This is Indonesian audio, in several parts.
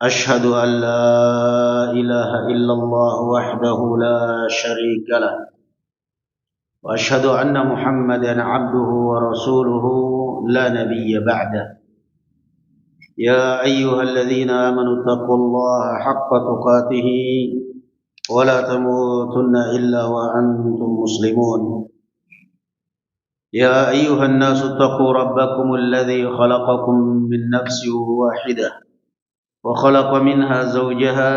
أشهد أن لا إله إلا الله وحده لا شريك له وأشهد أن محمدا عبده ورسوله لا نبي بعده يا أيها الذين آمنوا اتقوا الله حق تقاته ولا تموتن إلا وأنتم مسلمون يا أيها الناس اتقوا ربكم الذي خلقكم من نفس واحدة وخلق منها زوجها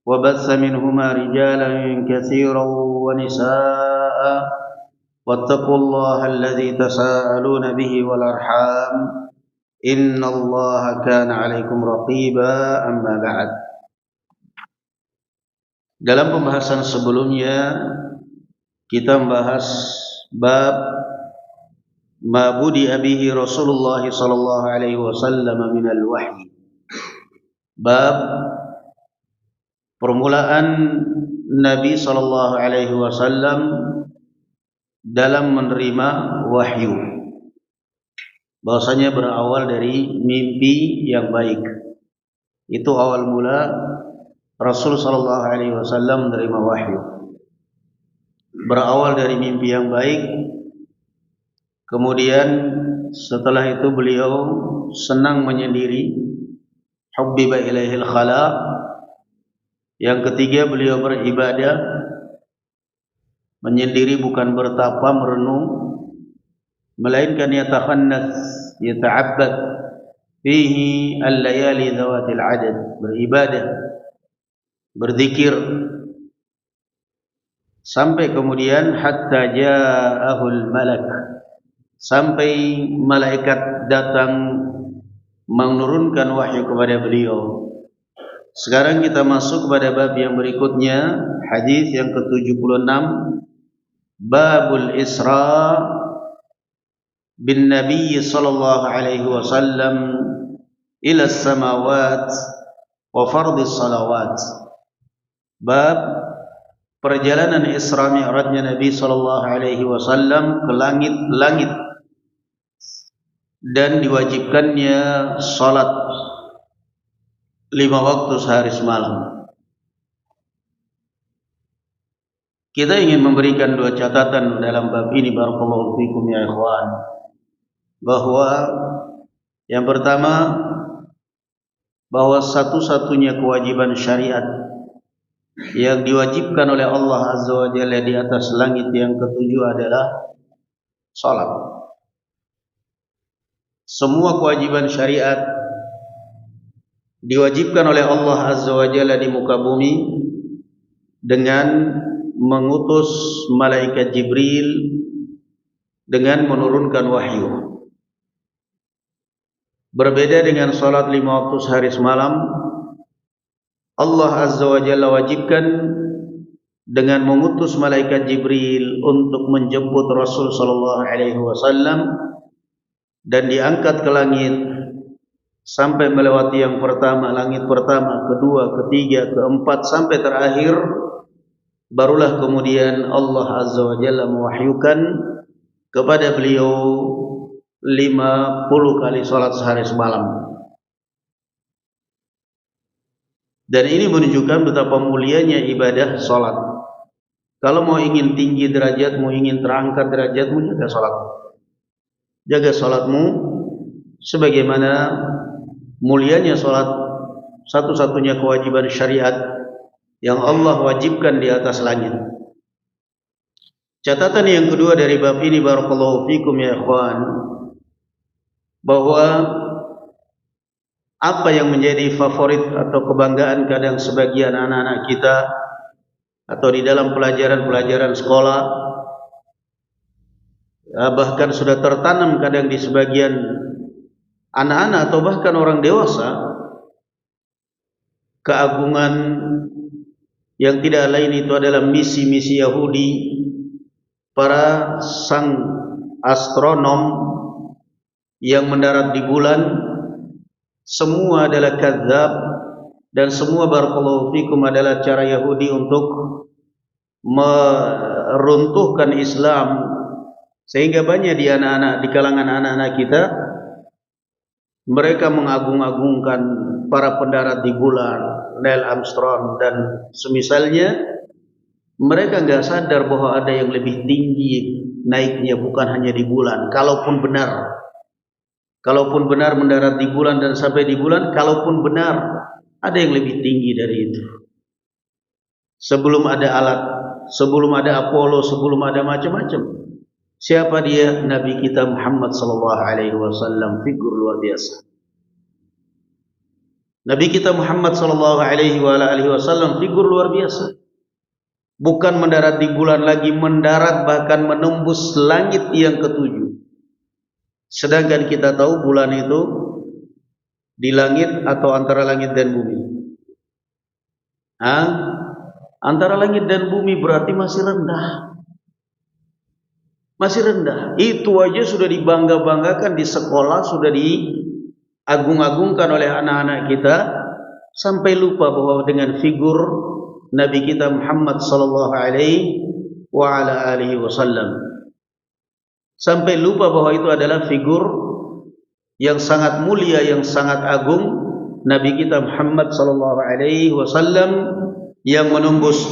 وبث منهما رجالا كثيرا ونساء واتقوا الله الذي تساءلون به والأرحام إن الله كان عليكم رقيبا أما بعد. Dalam pembahasan sebelumnya kita membahas bab ma budi'a bihi Rasulullah sallallahu alaihi wasallam min al-wahyi. Bab permulaan Nabi sallallahu alaihi wasallam dalam menerima wahyu. Bahwasanya berawal dari mimpi yang baik. Itu awal mula Rasul sallallahu alaihi wasallam menerima wahyu. Berawal dari mimpi yang baik. Kemudian setelah itu beliau senang menyendiri, hubbiba ilaihil khala. Yang ketiga beliau beribadah, menyendiri bukan bertapa merenung, melainkan yatakhannas, yata'abbad fihi al-layali dhawatil adad, beribadah, berzikir, sampai kemudian hatta ja'ahul malak, sampai malaikat datang menurunkan wahyu kepada beliau. Sekarang kita masuk kepada bab yang berikutnya, hadis yang ke-76, babul Isra bin Nabi sallallahu alaihi wasallam ila as-samawat wa fardhis salawat. Bab perjalanan Isra Mi'rajnya Nabi sallallahu alaihi wasallam ke langit-langit dan diwajibkannya salat 5 waktu sehari semalam. Kita ingin memberikan 2 catatan dalam bab ini, barakallahu fikum ya ikhwan, bahwa yang pertama, bahwa satu-satunya kewajiban syariat yang diwajibkan oleh Allah Azza wa Jalla di atas langit yang ke-7 adalah salat. Semua kewajiban syariat diwajibkan oleh Allah Azza wa Jalla di muka bumi dengan mengutus malaikat Jibril dengan menurunkan wahyu. Berbeda dengan salat 5 waktu sehari semalam, Allah Azza wa Jalla wajibkan dengan mengutus malaikat Jibril untuk menjemput Rasul sallallahu alaihi wasallam dan diangkat ke langit sampai melewati yang pertama, langit pertama, kedua, ketiga, keempat sampai terakhir, barulah kemudian Allah Azza wa Jalla mewahyukan kepada beliau 50 kali salat sehari semalam. Dan ini menunjukkan betapa mulianya ibadah salat. Kalau mau ingin tinggi derajat, mau ingin terangkat derajatmu, jaga salat. Jaga salatmu sebagaimana mulianya salat, satu-satunya kewajiban syariat yang Allah wajibkan di atas langit. Catatan yang kedua dari bab ini, barakallahu fikum ya ikhwan, bahwa apa yang menjadi favorit atau kebanggaan kadang sebagian anak-anak kita atau di dalam pelajaran-pelajaran sekolah, bahkan sudah tertanam kadang di sebagian anak-anak atau bahkan orang dewasa, keagungan yang tidak lain itu adalah misi-misi Yahudi, para sang astronom yang mendarat di bulan, semua adalah kadzab dan semua barakallahu fikum adalah cara Yahudi untuk meruntuhkan Islam, sehingga banyak di anak-anak, di kalangan anak-anak kita, mereka mengagung-agungkan para pendarat di bulan, Neil Armstrong dan semisalnya, mereka nggak sadar bahwa ada yang lebih tinggi naiknya bukan hanya di bulan. Kalaupun benar mendarat di bulan dan sampai di bulan, kalaupun benar ada yang lebih tinggi dari itu. Sebelum ada alat, sebelum ada Apollo, sebelum ada macam-macam. Siapa dia? Nabi kita Muhammad sallallahu alaihi wasallam, figur luar biasa. Nabi kita Muhammad sallallahu alaihi wasallam figur luar biasa. Bukan mendarat di bulan lagi, mendarat bahkan menembus langit yang ketujuh. Sedangkan kita tahu bulan itu di langit atau antara langit dan bumi. Antara langit dan bumi berarti masih rendah. Masih rendah. Itu aja sudah dibangga-banggakan di sekolah, sudah diagung-agungkan oleh anak-anak kita, sampai lupa bahwa dengan figur Nabi kita Muhammad sallallahu alaihi wasallam. Sampai lupa bahwa itu adalah figur yang sangat mulia, yang sangat agung, Nabi kita Muhammad sallallahu alaihi wasallam yang menembus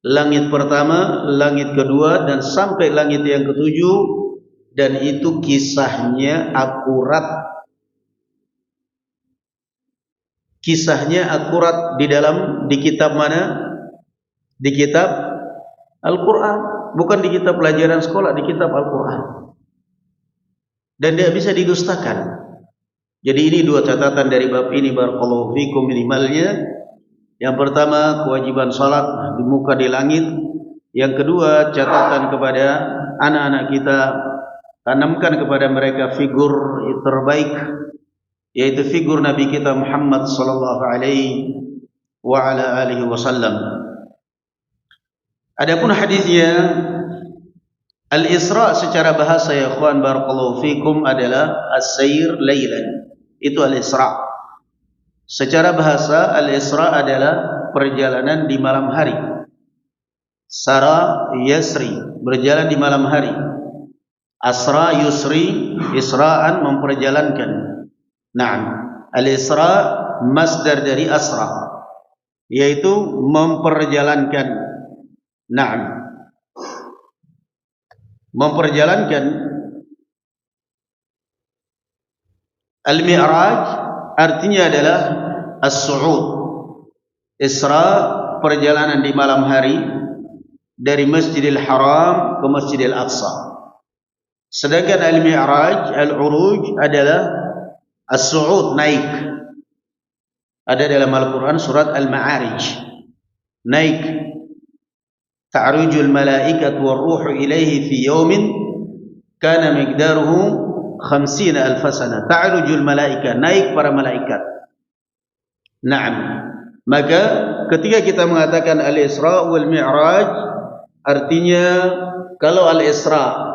langit pertama, langit kedua, dan sampai langit yang ketujuh, dan itu kisahnya akurat. Kisahnya akurat di kitab mana? Di kitab Al-Quran, bukan di kitab pelajaran sekolah, di kitab Al-Quran. Dan tidak bisa didustakan. Jadi ini dua catatan dari bab ini, barakallahu fikum, minimalnya. Yang pertama, kewajiban salat di muka di langit. Yang kedua, catatan kepada anak-anak kita, tanamkan kepada mereka figur terbaik, yaitu figur Nabi kita Muhammad sallallahu alaihi wasallam. Adapun hadisnya, Al-Isra secara bahasa, ya ikhwan barakallahu fikum, adalah as-sayr lailan. Itu Al-Isra. Secara bahasa, Al-Isra adalah perjalanan di malam hari. Sara yasri, berjalan di malam hari. Asra yusri, isra'an, memperjalankan. Naam, Al-Isra masdar dari asra, yaitu memperjalankan. Naam, memperjalankan. Al-Mi'raj artinya adalah as-su'ud. Isra, perjalanan di malam hari dari Masjidil Haram ke Masjidil Aqsa. Sedangkan al-Mi'raj, al-Uruj adalah as-su'ud, naik. Ada dalam Al-Quran surat Al-Ma'arij, naik. Ta'rujul malaikatu war-ruhu ilaihi fi yawmin kana miqdaruhu 50,000 sana. Ta'rujul malaika, naik para malaikat. Naam. Maka ketika kita mengatakan Al-Isra wal Mi'raj, artinya kalau Al-Isra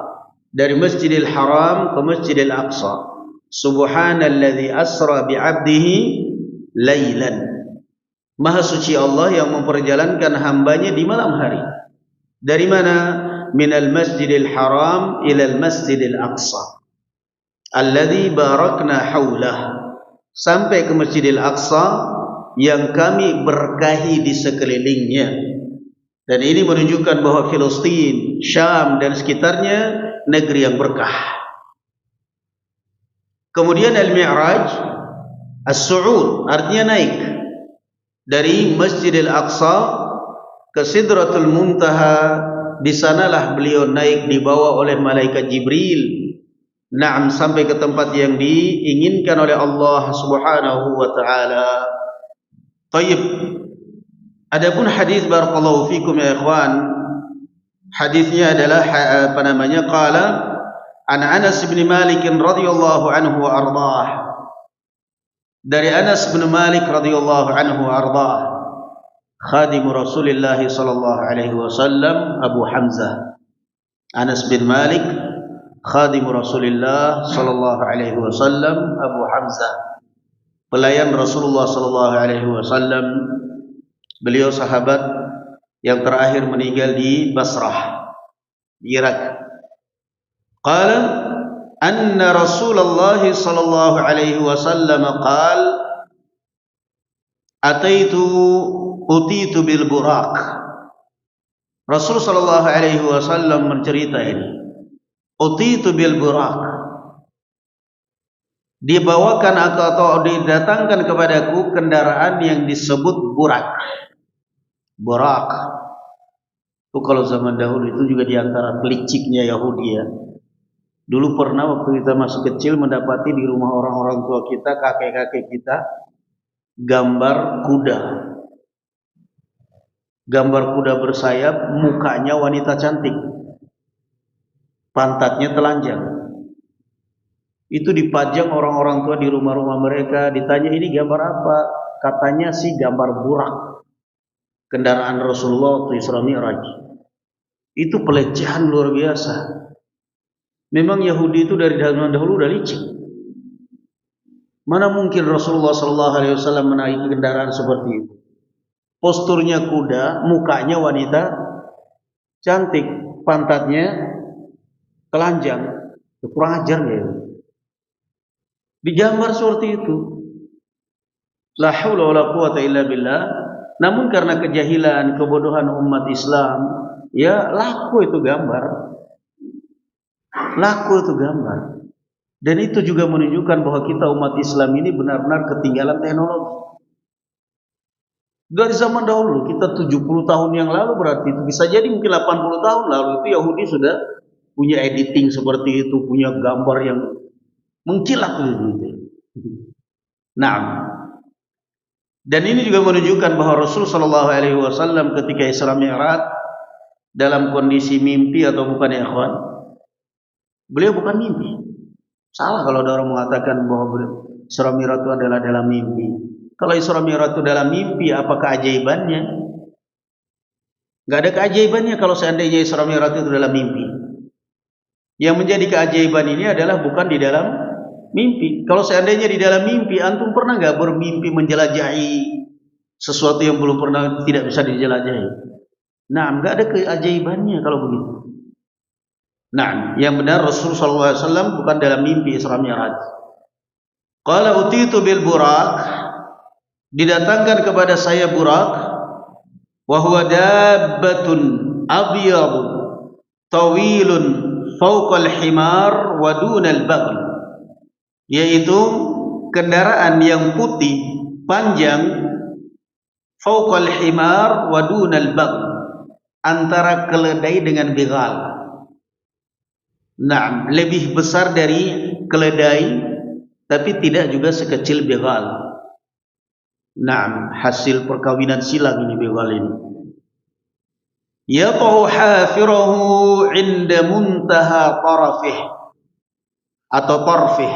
dari Masjidil Haram ke Masjidil Aqsa, subhanalladzi asra bi'abdihi lailan. Maha suci Allah yang memperjalankan hambanya di malam hari. Dari mana? Minal Masjidil Haram ilal Masjidil Aqsa, alladzi barakna haulah, sampai ke Masjidil Aqsa yang kami berkahi di sekelilingnya. Dan ini menunjukkan bahwa Filistin, Syam dan sekitarnya negeri yang berkah. Kemudian Al-Mi'raj, as-su'ud, artinya naik dari Masjidil Aqsa ke Sidratul Muntaha. Di sanalah beliau naik dibawa oleh malaikat Jibril. Naam, sampai ke tempat yang diinginkan oleh Allah Subhanahu wa taala. Tayyib. Adapun hadis barakallahu fikum ya ikhwan, hadisnya adalah qala an Anas bin Malik radhiyallahu anhu wa ardhah. Dari Anas bin Malik radhiyallahu anhu wa ardhah, khadim Rasulullah sallallahu alaihi wasallam, Abu Hamzah. Anas bin Malik, khadim Rasulullah sallallahu alaihi wasallam, Abu Hamzah, pelayan Rasulullah sallallahu alaihi wasallam. Beliau sahabat yang terakhir meninggal di Basrah, Irak. Qala anna Rasulullah sallallahu alaihi wasallam qala ataitu utitu bil buraq. Rasul sallallahu alaihi wasallam mencerita ini. Utitu bil buraq. Dibawakan atau didatangkan kepadaku kendaraan yang disebut burak. Burak. Itu kalau zaman dahulu itu juga diantara peliciknya Yahudi ya. Dulu pernah waktu kita masih kecil mendapati di rumah orang-orang tua kita, kakek-kakek kita, gambar kuda. Gambar kuda bersayap, mukanya wanita cantik. Pantatnya telanjang. Itu dipajang orang-orang tua di rumah-rumah mereka, ditanya ini gambar apa? Katanya sih gambar burak. Kendaraan Rasulullah waktu Isra Mi'raj. Itu pelecehan luar biasa. Memang Yahudi itu dari zaman dahulu udah licik. Mana mungkin Rasulullah SAW menaiki kendaraan seperti itu? Posturnya kuda, mukanya wanita cantik, pantatnya telanjang. Kurang ajar ya. Digambar seperti itu. La haula wala quwata illa billah. Namun karena kejahilan, kebodohan umat Islam, ya laku itu gambar. Laku itu gambar. Dan itu juga menunjukkan bahwa kita umat Islam ini benar-benar ketinggalan teknologi. Dari zaman dahulu, kita 70 tahun yang lalu berarti itu bisa jadi mungkin 80 tahun lalu itu Yahudi sudah punya editing seperti itu, punya gambar yang mengkilat gitu. Nah, dan ini juga menunjukkan bahwa Rasul sallallahu alaihi wasallam ketika Isra Mi'raj dalam kondisi mimpi atau bukan ya ikhwan? Beliau bukan mimpi. Salah kalau ada orang mengatakan bahwa Isra Mi'raj itu adalah dalam mimpi. Kalau Isra Mi'raj itu dalam mimpi, apa keajaibannya? Gak ada keajaibannya kalau seandainya Isra Mi'raj itu dalam mimpi. Yang menjadi keajaiban ini adalah bukan di dalam mimpi. Kalau seandainya di dalam mimpi, antum pernah gak bermimpi menjelajahi sesuatu yang belum pernah, tidak bisa dijelajahi? Nah, gak ada keajaibannya kalau begitu. Nah, yang benar Rasul sallallahu alaihi wasallam bukan dalam mimpi Isra Mi'raj. Qala utitu bil buraq, didatangkan kepada saya burak, wa huwa dabbatun abyad tawilun fawqa al-himar wa duna al-baghl, yaitu kendaraan yang putih panjang fawqa al-himar wa duna al-baghl, antara keledai dengan begal. Nah, lebih besar dari keledai tapi tidak juga sekecil begal. Nah, hasil perkawinan silang ini begal ini. Yaqahu hafirahu 'inda muntaha tarafih atau tarfih.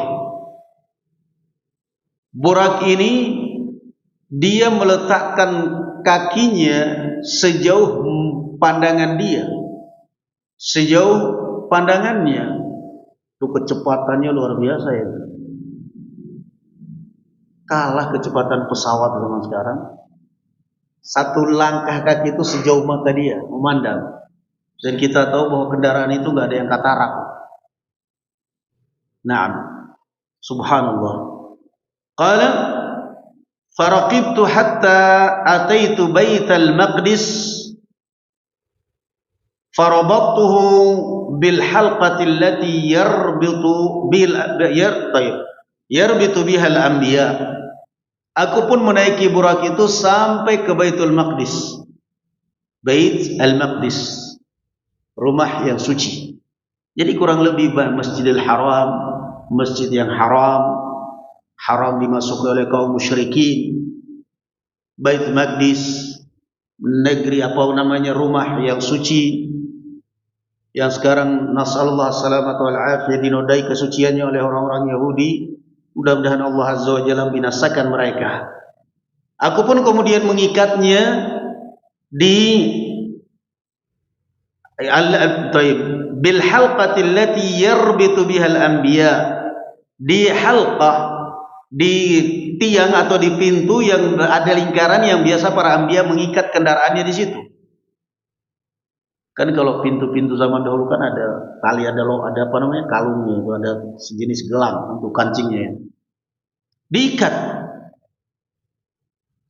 Burak ini dia meletakkan kakinya sejauh pandangan dia. Sejauh pandangannya. Itu kecepatannya luar biasa ya. Kalah kecepatan pesawat zaman sekarang. Satu langkah kaki itu sejauh mata dia memandang. Dan kita tahu bahwa kendaraan itu nggak ada yang katarak. Naam, subhanallah. Qala faraqibtu hatta ataitu baital maqdis farabattuhu bil halqati allati yarbitu biha al anbiya. Aku pun menaiki burak itu sampai ke Baitul Maqdis. Bait al-Maqdis, rumah yang suci. Jadi kurang lebih Masjidil Haram, masjid yang haram, haram dimasuki oleh kaum musyrikin. Baitul Maqdis, negeri apa namanya, rumah yang suci, yang sekarang nasallallahu salamata wal afiyah, dinodai kesuciannya oleh orang-orang Yahudi. Mudah-mudahan Allah Azza wa Jalla binasakan mereka. Aku pun kemudian mengikatnya di bil halqati allati yarbitu biha al anbiya, di halqah, di tiang atau di pintu yang ada lingkaran yang biasa para anbiya mengikat kendaraannya di situ. Kan kalau pintu-pintu zaman dahulu kan ada tali, ada apa namanya, kalungnya, itu ada sejenis gelang untuk kancingnya. Diikat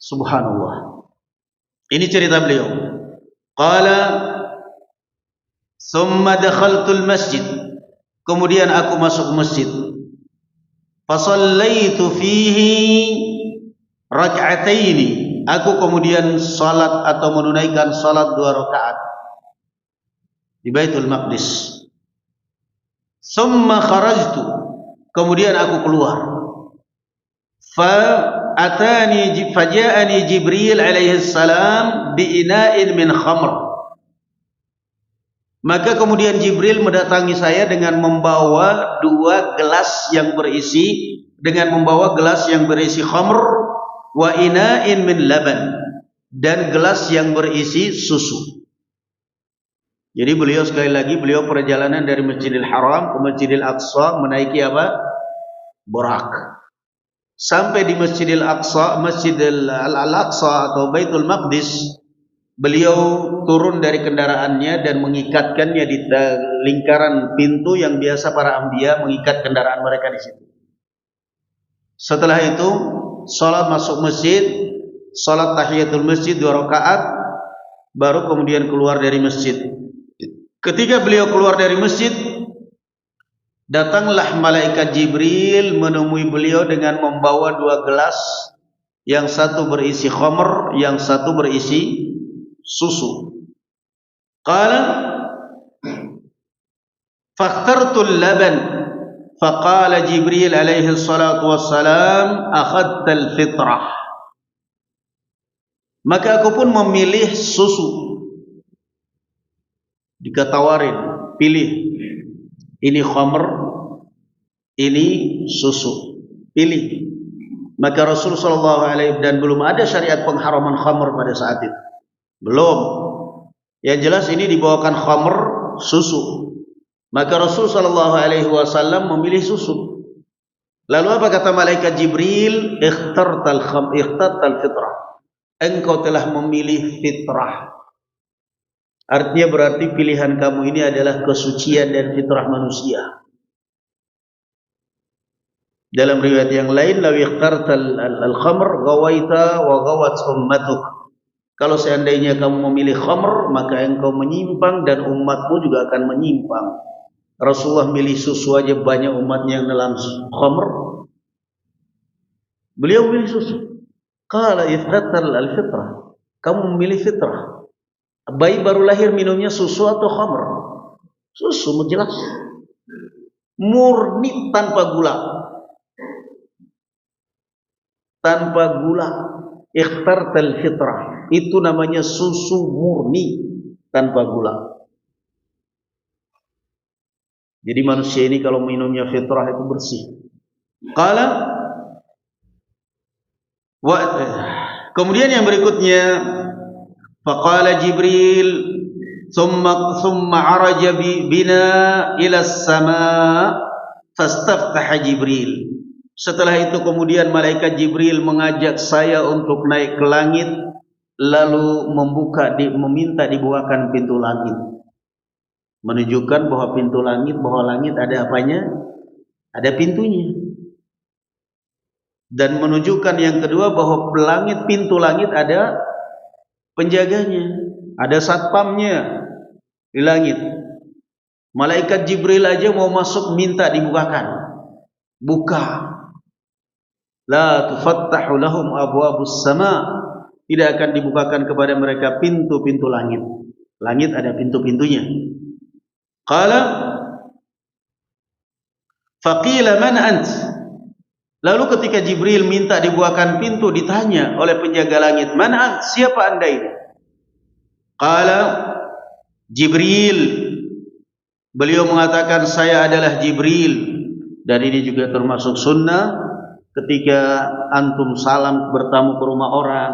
Subhanallah. Ini cerita beliau. Qala thumma dakhaltul masjid. Kemudian aku masuk masjid. Fasallaitu fihi rak'ataini. Aku kemudian salat atau menunaikan salat 2 rakaat di Baitul Maqdis. Thumma kharajtu. Kemudian aku keluar. Faja'ani Jibril alaihi salam bi ina'in min khamr. Maka kemudian Jibril mendatangi saya dengan membawa 2 gelas yang berisi khamr wa ina'in min laban, dan gelas yang berisi susu. Jadi beliau sekali lagi perjalanan dari Masjidil Haram ke Masjidil Aqsa menaiki apa? Burak. Sampai di Masjidil Aqsa, Masjidil Al-Aqsa atau Baitul Maqdis, beliau turun dari kendaraannya dan mengikatkannya di lingkaran pintu yang biasa para anbiya mengikat kendaraan mereka di situ. Setelah itu, salat masuk masjid, salat tahiyatul masjid 2 rakaat, baru kemudian keluar dari masjid. Ketika beliau keluar dari masjid, datanglah malaikat Jibril menemui beliau dengan membawa 2 gelas, yang satu berisi khamr, yang satu berisi susu. Qala fakhtartul laban, faqala Jibril alaihi salatu wassalam akhadtal fitrah. Maka aku pun memilih susu. Dikatawarin, pilih, ini khamr, ini susu, pilih. Maka Rasul sallallahu alaihi dan belum ada syariat pengharaman khamr pada saat itu, belum. Yang jelas ini dibawakan khamr, susu. Maka Rasul sallallahu alaihi wasallam memilih susu. Lalu apa kata malaikat Jibril? Ikhtartal fitrah. Engkau telah memilih fitrah. Artinya berarti pilihan kamu ini adalah kesucian dan fitrah manusia. Dalam riwayat yang lain, law ikhtartal al-khamr ghawaita wa ghawat ummatuk. Kalau seandainya kamu memilih khamr, maka engkau menyimpang dan umatmu juga akan menyimpang. Rasulullah milih susu aja banyak umatnya yang dalam khamr. Beliau milih susu. Qala ikhtartal al-fitrah. Kamu memilih fitrah. Bayi baru lahir minumnya susu atau khamr? Susu, jelas. Murni tanpa gula. Tanpa gula. Ikhtartal fitrah. Itu namanya susu murni tanpa gula. Jadi manusia ini kalau minumnya fitrah itu bersih. Qala kemudian yang berikutnya, faqala Jibril thumma araja bina ila as-sama' fastaftaha Jibril. Setelah itu kemudian malaikat Jibril mengajak saya untuk naik ke langit, lalu meminta dibukakan pintu langit. Menunjukkan bahwa bahwa langit ada apanya? Ada pintunya. Dan menunjukkan yang kedua bahwa pintu langit ada penjaganya, ada satpamnya di langit. Malaikat Jibril aja mau masuk minta dibukakan. Buka. La tufattahu lahum abwabus sama'. Tidak akan dibukakan kepada mereka pintu-pintu langit. Langit ada pintu-pintunya. Qala faqila man ant. Lalu ketika Jibril minta dibukakan pintu, ditanya oleh penjaga langit, "Man ant? Siapa Anda ini?" Qala Jibril. Beliau mengatakan, "Saya adalah Jibril." Dan ini juga termasuk sunnah ketika antum salam bertamu ke rumah orang,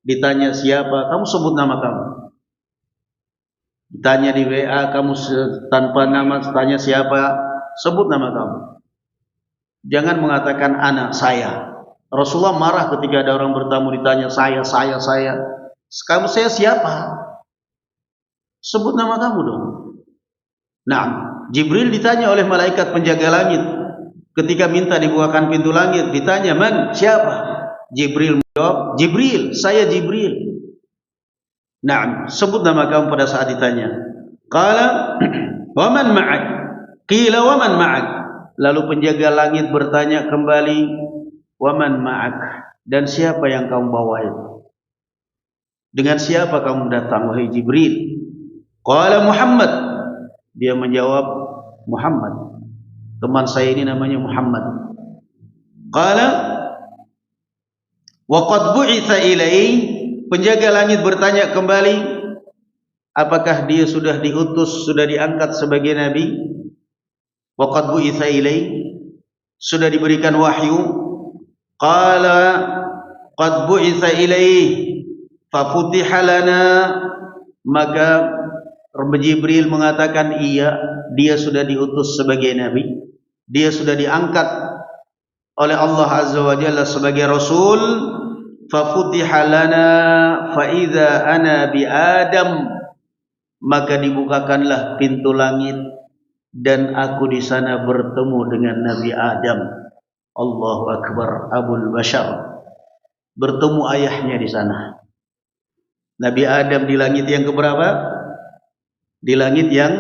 ditanya siapa, kamu sebut nama kamu. Ditanya di WA, kamu tanpa nama, tanya siapa, sebut nama kamu. Jangan mengatakan anak saya. Rasulullah marah ketika ada orang bertamu ditanya saya. Kamu saya siapa? Sebut nama kamu dong. Nah, Jibril ditanya oleh malaikat penjaga langit ketika minta dibukakan pintu langit, ditanya, "Man? Siapa?" Jibril menjawab, Jibril, saya Jibril. Naam, sebut nama kamu pada saat ditanya. Qala wa man ma'ak? Qila wa man ma'ak? Lalu penjaga langit bertanya kembali, wa man ma'ak? Dan siapa yang kamu bawa itu? Dengan siapa kamu datang wahai Jibril? Qala Muhammad. Dia menjawab, Muhammad. Teman saya ini namanya Muhammad. Qala wa qad bu'itsa ilaihi. Penjaga langit bertanya kembali, apakah dia sudah diutus, sudah diangkat sebagai nabi? Wa qad bu'itsa ilaihi, sudah diberikan wahyu. Qala qad bu'itsa ilaihi fa futiha lana. Maka Jibril mengatakan, iya, dia sudah diutus sebagai nabi, dia sudah diangkat oleh Allah Azza wa Jalla sebagai rasul. Fa futiha lana fa idza ana bi Adam. Maka dibukakanlah pintu langit dan aku di sana bertemu dengan Nabi Adam. Allahu Akbar, Abul Bashar. Bertemu ayahnya di sana. Nabi Adam di langit yang keberapa? Di langit yang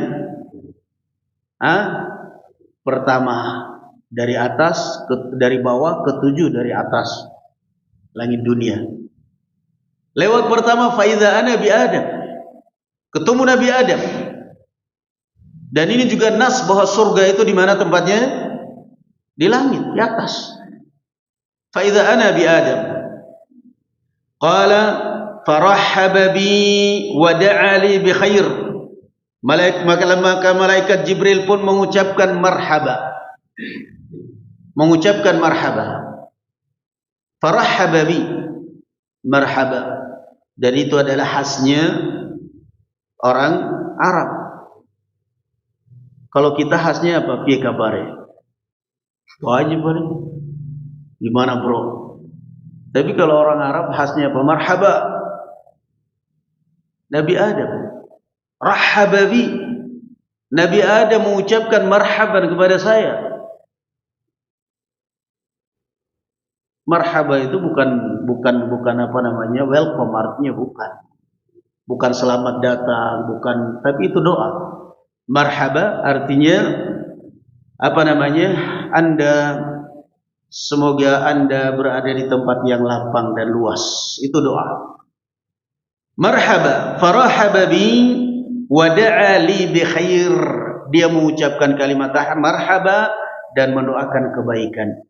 pertama, dari atas dari bawah, ketujuh dari atas, langit dunia. Lewat pertama, faidha ana bi Adam, ketemu Nabi Adam. Dan ini juga nas bahwa surga itu di mana tempatnya? Di langit, di atas. Faidha ana bi Adam. Qala farahhaba bi wa da'a li bi khair. Maka malaikat Jibril pun mengucapkan marhaba. Mengucapkan marhaba. Farahhaba bi, marhaba. Dan itu adalah khasnya orang Arab. Kalau kita khasnya apa? Piye kabare? Wajib boleh. Gimana bro? Tapi kalau orang Arab khasnya apa? Marhaba. Nabi Adam rahhaba bi. Nabi Adam mengucapkan marhaban kepada saya. Marhaba itu bukan apa namanya, welcome, artinya bukan selamat datang, bukan, tapi itu doa. Marhaba artinya apa namanya, semoga Anda berada di tempat yang lapang dan luas, itu doa. Marhaba, farahaba bi wa da'a li bi khair. Dia mengucapkan kalimat marhaba dan mendoakan kebaikan.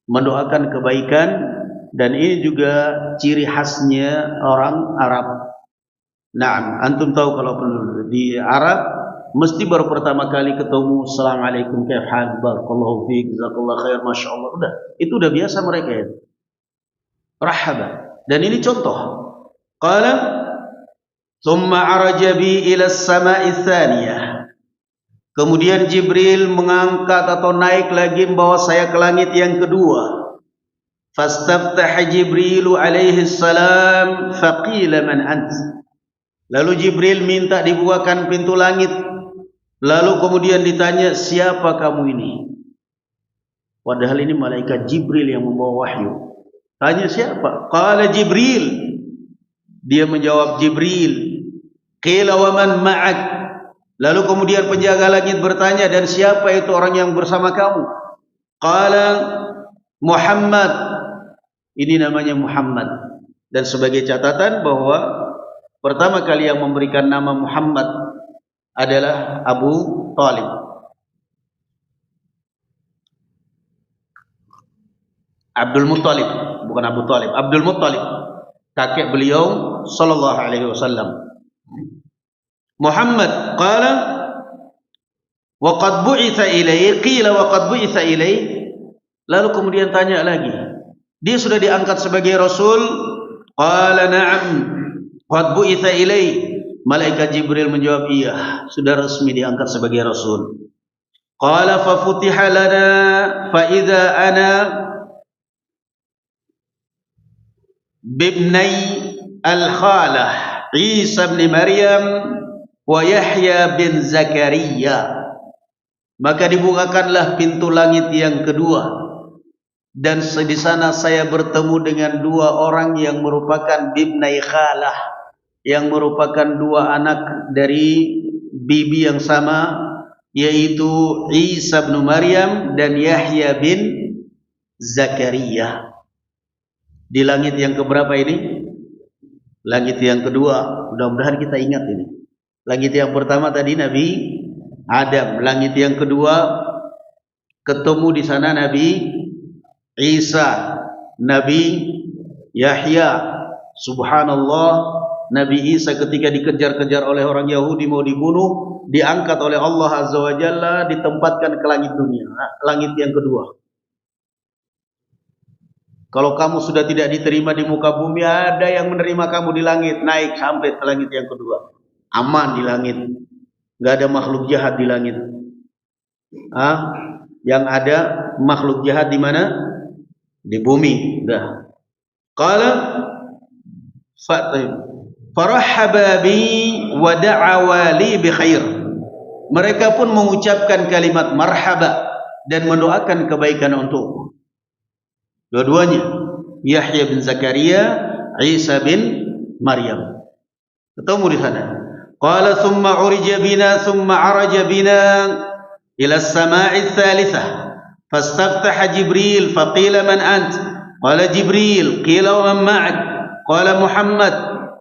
Mendoakan kebaikan, dan ini juga ciri khasnya orang Arab. Nah, antum tahu kalau di Arab mesti baru pertama kali ketemu, assalamualaikum, kaif hal, barakallahu fiik, jazakallahu khair, masyaallah, udah, itu udah biasa mereka itu. Rahaba. Dan ini contoh. Qala thumma araja bi ila as-sama'i tsaniyah. Kemudian Jibril mengangkat atau naik lagi membawa saya ke langit yang kedua. Fastaftaha Jibrilu alaihi salam faqila man ant. Lalu Jibril minta dibukakan pintu langit. Lalu kemudian ditanya, siapa kamu ini? Padahal ini malaikat Jibril yang membawa wahyu. Tanya siapa? Qala Jibril. Dia menjawab Jibril. Qila wa man ma'ak? Lalu kemudian penjaga langit bertanya, dan siapa itu orang yang bersama kamu? Qala Muhammad. Ini namanya Muhammad. Dan sebagai catatan bahwa pertama kali yang memberikan nama Muhammad adalah Abu Talib. Abdul Muttalib, bukan Abu Talib. Abdul Muttalib, kakek beliau sallallahu alaihi wasallam. Muhammad, qala wa qad bu'itsa ilayhi, qila wa qad bu'itsa ilayhi. Lalu kemudian tanya lagi, dia sudah diangkat sebagai rasul? Qala na'am qad bu'itsa ilayhi. Malaikat Jibril menjawab, iya, sudah resmi diangkat sebagai rasul. Qala fa futiha lana fa idza ana bibnai al-khalah Isa bin Maryam wa Yahya bin Zakaria. Maka dibukakanlah pintu langit yang kedua. dan di sana saya bertemu dengan dua orang yang merupakan bibnai khalah, yang merupakan dua anak dari bibi yang sama, yaitu Isa bin Maryam dan Yahya bin Zakaria. Di langit yang keberapa ini? Langit yang kedua. Mudah-mudahan kita ingat ini. Langit yang pertama tadi Nabi Adam. Langit yang kedua ketemu di sana Nabi Isa, Nabi Yahya. Subhanallah, Nabi Isa ketika dikejar-kejar oleh orang Yahudi mau dibunuh, diangkat oleh Allah Azza wa Jalla, ditempatkan ke langit dunia, langit yang kedua. Kalau kamu sudah tidak diterima di muka bumi, ada yang menerima kamu di langit, naik sampai ke langit yang kedua. Aman di langit, nggak ada makhluk jahat di langit. Yang ada makhluk jahat di mana? Di bumi. Dah. Qala farahaba bi wa da'awa li bi khair. Mereka pun mengucapkan kalimat marhaba dan mendoakan kebaikan untukku. Dua-duanya, Yahya bin Zakaria, Isa bin Maryam. Ketemu di sana. Qala thumma urija bina thumma araja bina ila as-sama'i ats-tsalitsah. Fastaftaha Jibril faqila man ant? Qala Jibril, qila wa man ma'ak? Qala Muhammad,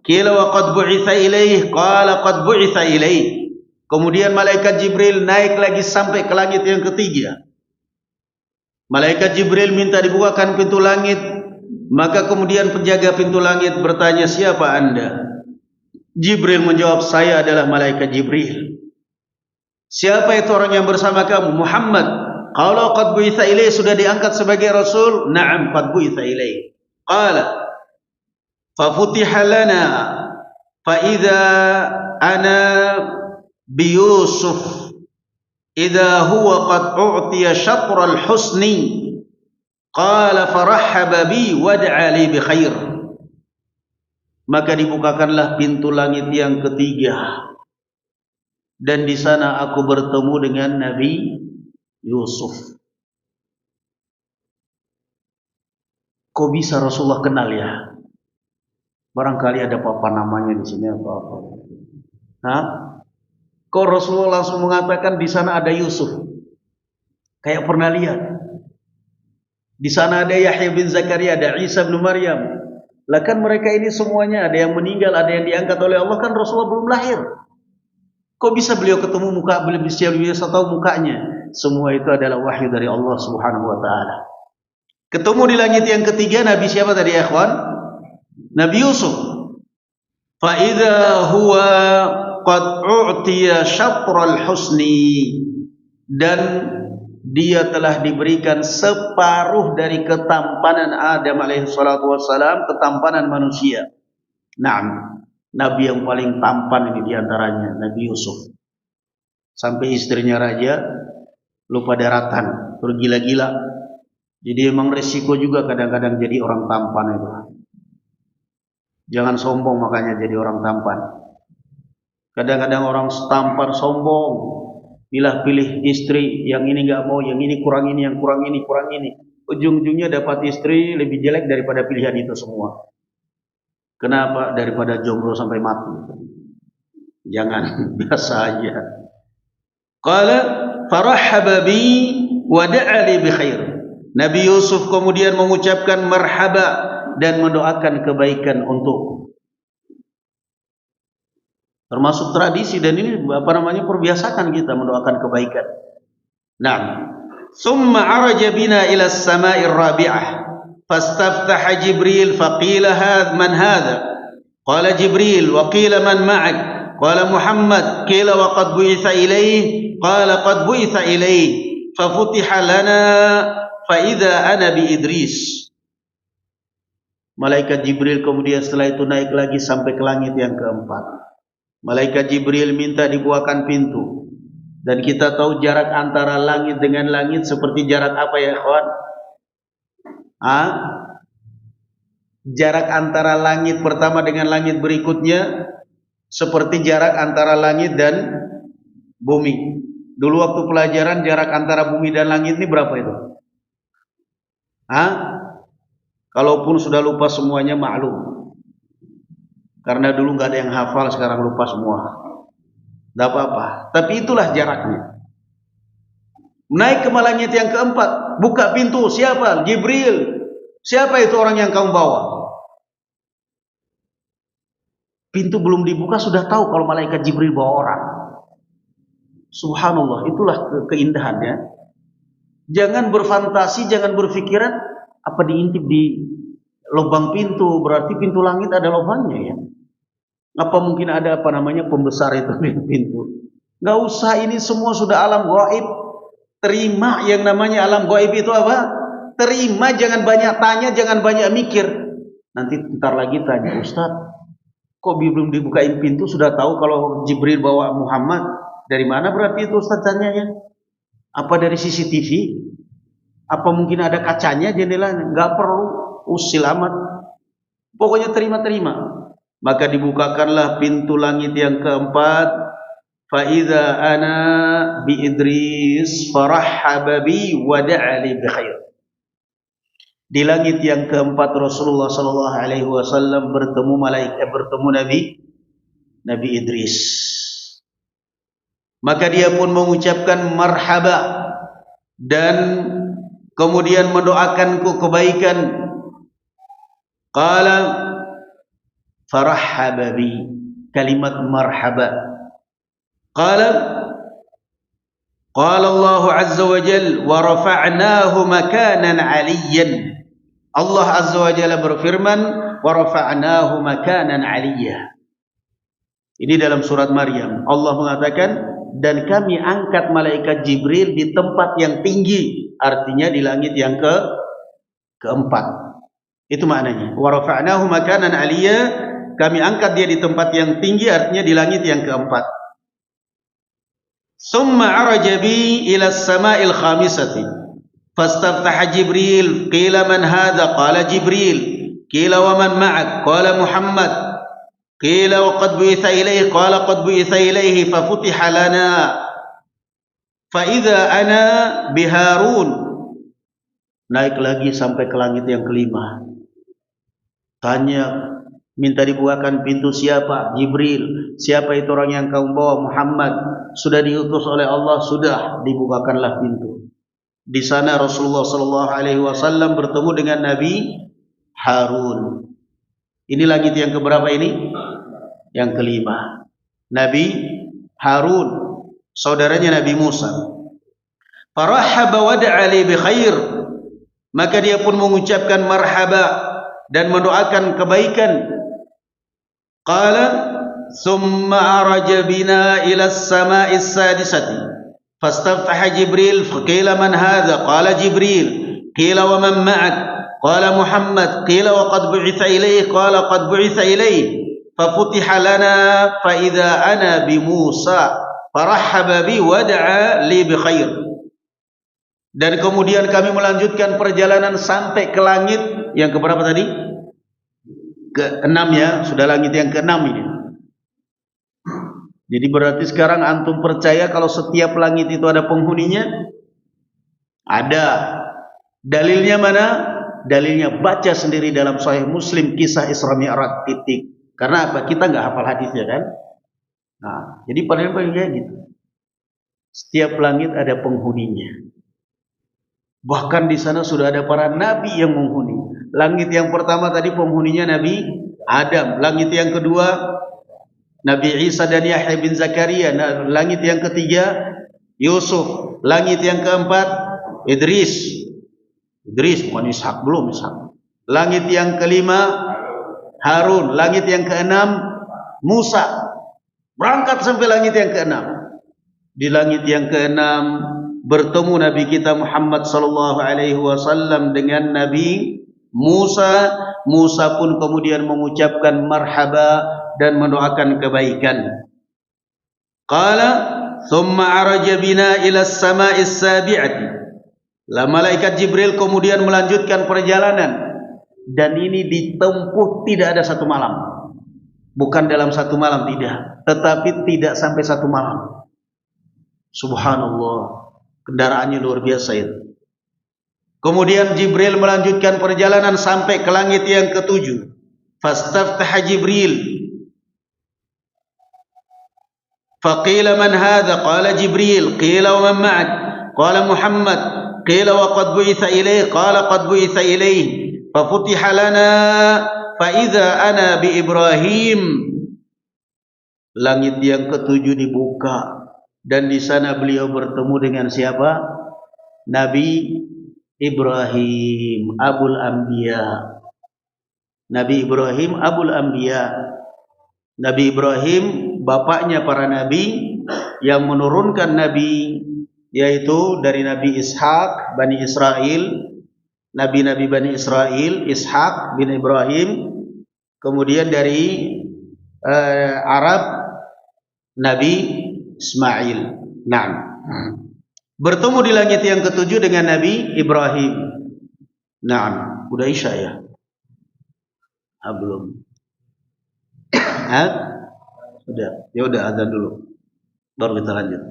qila wa qad bu'itsa ilayhi? Qala qad bu'itsa ilayhi. Kemudian malaikat Jibril naik lagi sampai ke langit yang ketiga. Malaikat Jibril minta dibukakan pintu langit, maka kemudian penjaga pintu langit bertanya, siapa anda? Jibril menjawab, saya adalah malaikat Jibril. Siapa itu orang yang bersama kamu? Muhammad. Kalau qad bu'itsa ilaihi, sudah diangkat sebagai rasul? Na'am, qad bu'itsa ilaihi. Qala fa futiha lana fa idza ana bi Yusuf idza huwa qad u'tiya syatral husni. Qala farahhaba bi wad'a li bi khair. Maka dibukakanlah pintu langit yang ketiga, dan di sana aku bertemu dengan Nabi Yusuf. Kok bisa Rasulullah kenal ya? Barangkali ada apa namanya di sini apa-apa. Kok Rasulullah langsung mengatakan di sana ada Yusuf? Kayak pernah lihat. Di sana ada Yahya bin Zakaria, ada Isa bin Maryam. Lah kan mereka ini semuanya ada yang meninggal, ada yang diangkat oleh Allah, kan Rasulullah belum lahir. Kok bisa beliau ketemu muka, beliau bisa tahu mukanya? Semua itu adalah wahyu dari Allah Subhanahu wa taala. Ketemu di langit yang ketiga Nabi siapa tadi ya ikhwan? Nabi Yusuf. Fa idza huwa qad u'tiya syatral husni, dan dia telah diberikan separuh dari ketampanan Adam alaihi salatu wassalam, ketampanan manusia. Naam, Nabi yang paling tampan ini diantaranya Nabi Yusuf. Sampai istrinya raja lupa daratan, bergila-gila. Jadi emang resiko juga kadang-kadang jadi orang tampan itu. Jangan sombong makanya jadi orang tampan. Kadang-kadang orang tampan sombong, pilih istri yang ini nggak mau, yang ini kurang ini, yang kurang ini, kurang ini. Ujung-ujungnya dapat istri lebih jelek daripada pilihan itu semua. Kenapa? Daripada jomblo sampai mati. Jangan, biasa aja. Qala farahhaba bi wa da'a li bi khair. Nabi Yusuf kemudian mengucapkan marhaba dan mendoakan kebaikan untukku. Termasuk tradisi, dan ini perbiasakan kita mendoakan kebaikan. Naam. Thumma araja bina ila as-sama'i ar-rabi'ah fastaftaha Jibril faqila man hadha? Qala Jibril wa qila man ma'ak? Qala Muhammad. Qila wa qad bu'itsa ilayhi? Qala qad bu'itsa ilayhi. Fa futiha lana fa idza ana bi Idris. Malaikat Jibril kemudian setelah itu naik lagi sampai ke langit yang keempat. Malaikat Jibril minta dibukakan pintu. Dan kita tahu jarak antara langit dengan langit seperti jarak apa ya kawan? Jarak antara langit pertama dengan langit berikutnya seperti jarak antara langit dan bumi. Dulu waktu pelajaran jarak antara bumi dan langit ini berapa itu? Hah? Kalaupun sudah lupa semuanya maklum. Karena dulu nggak ada yang hafal, sekarang lupa semua. Tidak apa-apa. Tapi itulah jaraknya. Naik ke langit yang keempat, buka pintu. Siapa? Jibril. Siapa itu orang yang kamu bawa? Pintu belum dibuka sudah tahu kalau malaikat Jibril bawa orang. Subhanallah, itulah keindahannya. Jangan berfantasi, jangan berpikiran apa diintip di lubang pintu, berarti pintu langit ada lubangnya ya. Apa mungkin ada pembesar itu di pintu? Gak usah, ini semua sudah alam gaib. Terima yang namanya alam gaib itu apa? Terima, jangan banyak tanya, jangan banyak mikir. Nanti ntar lagi tanya, Ustaz, kok belum dibukain pintu sudah tahu kalau Jibril bawa Muhammad? Dari mana berarti itu Ustaz tanyanya? Apa dari CCTV? Apa mungkin ada kacanya jendelanya? Gak perlu, usil amat. Pokoknya terima-terima. Maka dibukakanlah pintu langit yang keempat. Fa'idha ana bi Idris farahhaba bi wa da'ali bi khair. Di langit yang keempat Rasulullah sallallahu alaihi wasallam bertemu Nabi Idris. Maka dia pun mengucapkan marhaba dan kemudian mendoakanku kebaikan. Qala farahhaba bi, kalimat marhaba. Qala Allah azza wa jalla wa rafa'nahu makanan 'aliyyan. Allah azza wa jalla berfirman wa rafa'nahu makanan 'aliyya. Ini dalam surat Maryam. Allah mengatakan, dan kami angkat malaikat Jibril di tempat yang tinggi, artinya di langit yang keempat. Itu maknanya. Wa rafa'nahu makanan 'aliyya, kami angkat dia di tempat yang tinggi, artinya di langit yang keempat. Summa araja bi ila as-sama'il khamisati fastaftaha Jibril, qila man hadha, qala Jibril, qila wa man ma'ak, qala Muhammad, qila wa qad bu'itha ilayhi, qala qad bu'itha ilayhi, fa futiha lana fa idza ana bi Harun. Naik lagi sampai ke langit yang kelima. Tanya, minta dibukakan pintu. Siapa? Jibril. Siapa itu orang yang kamu bawa? Muhammad. Sudah diutus oleh Allah. Sudah, dibukakanlah pintu. Di sana Rasulullah sallallahu alaihi wasallam bertemu dengan Nabi Harun. Ini langit yang keberapa ini? Yang kelima. Nabi Harun, saudaranya Nabi Musa. Farahhaba wa da'a li bi khair. Maka dia pun mengucapkan marhaba dan mendoakan kebaikan. Qala thumma araja bina ila as-sama'i as-sadisati fastaftaha Jibril, qila man hadha, qala Jibril, qila wa man ma'ak, qala Muhammad, qila wa qad bu'itha ilayhi, qala qad bu'itha ilayhi, fa futiha lana fa idza ana bi Musa farahhaba bi wa da'a li bi khair. Dan kemudian kami melanjutkan perjalanan sampai ke langit yang keberapa tadi? Ke-6 ya, sudah langit yang ke-6 ini. Jadi berarti sekarang antum percaya kalau setiap langit itu ada penghuninya? Ada. Dalilnya mana? Dalilnya baca sendiri dalam Sahih Muslim kisah Isra Mi'raj titik. Karena apa? Kita nggak hafal hadisnya kan? Nah, jadi paling kayak gitu. Setiap langit ada penghuninya. Bahkan di sana sudah ada para nabi yang menghuni. Langit yang pertama tadi penghuninya Nabi Adam. Langit yang kedua Nabi Isa dan Yahya bin Zakaria. Langit yang ketiga Yusuf. Langit yang keempat Idris. Bukan Ishak, belum Ishak. Langit yang kelima Harun. Langit yang keenam Musa. Berangkat sampai langit yang keenam. Di langit yang keenam bertemu Nabi kita Muhammad sallallahu alaihi wasallam dengan Nabi Musa. Musa pun kemudian mengucapkan marhaba dan mendoakan kebaikan. Qala thumma araja bina ila as-sama'i as-sabi'ati. La malaikat Jibril kemudian melanjutkan perjalanan, dan ini ditempuh tidak ada satu malam. Bukan dalam satu malam, tidak, tetapi tidak sampai satu malam. Subhanallah, kendaraannya luar biasa itu. Kemudian Jibril melanjutkan perjalanan sampai ke langit yang ketujuh. Fastaftaha Jibril. Faqila man hadha? Qala Jibril. Qila wa man ma'ak? Qala Muhammad. Qila wa qad bu'itha ilayhi? Qala qad bu'itha ilayhi. Fafutiha lana fa idza ana bi Ibrahim. Langit yang ketujuh dibuka dan di sana beliau bertemu dengan siapa? Nabi Ibrahim, Abul Anbiya. Nabi Ibrahim Abul Anbiya. Nabi Ibrahim bapaknya para nabi yang menurunkan nabi, yaitu dari Nabi Ishak Bani Israel, nabi-nabi Bani Israel, Ishak bin Ibrahim. Kemudian dari Arab Nabi Ismail. Nah, bertemu di langit yang ketujuh dengan Nabi Ibrahim. Nah, udah Isya ya? Belum. Sudah. Ya udah, azan dulu. Baru kita lanjut.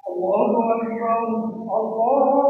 Allahu Akbar. Allahu Akbar.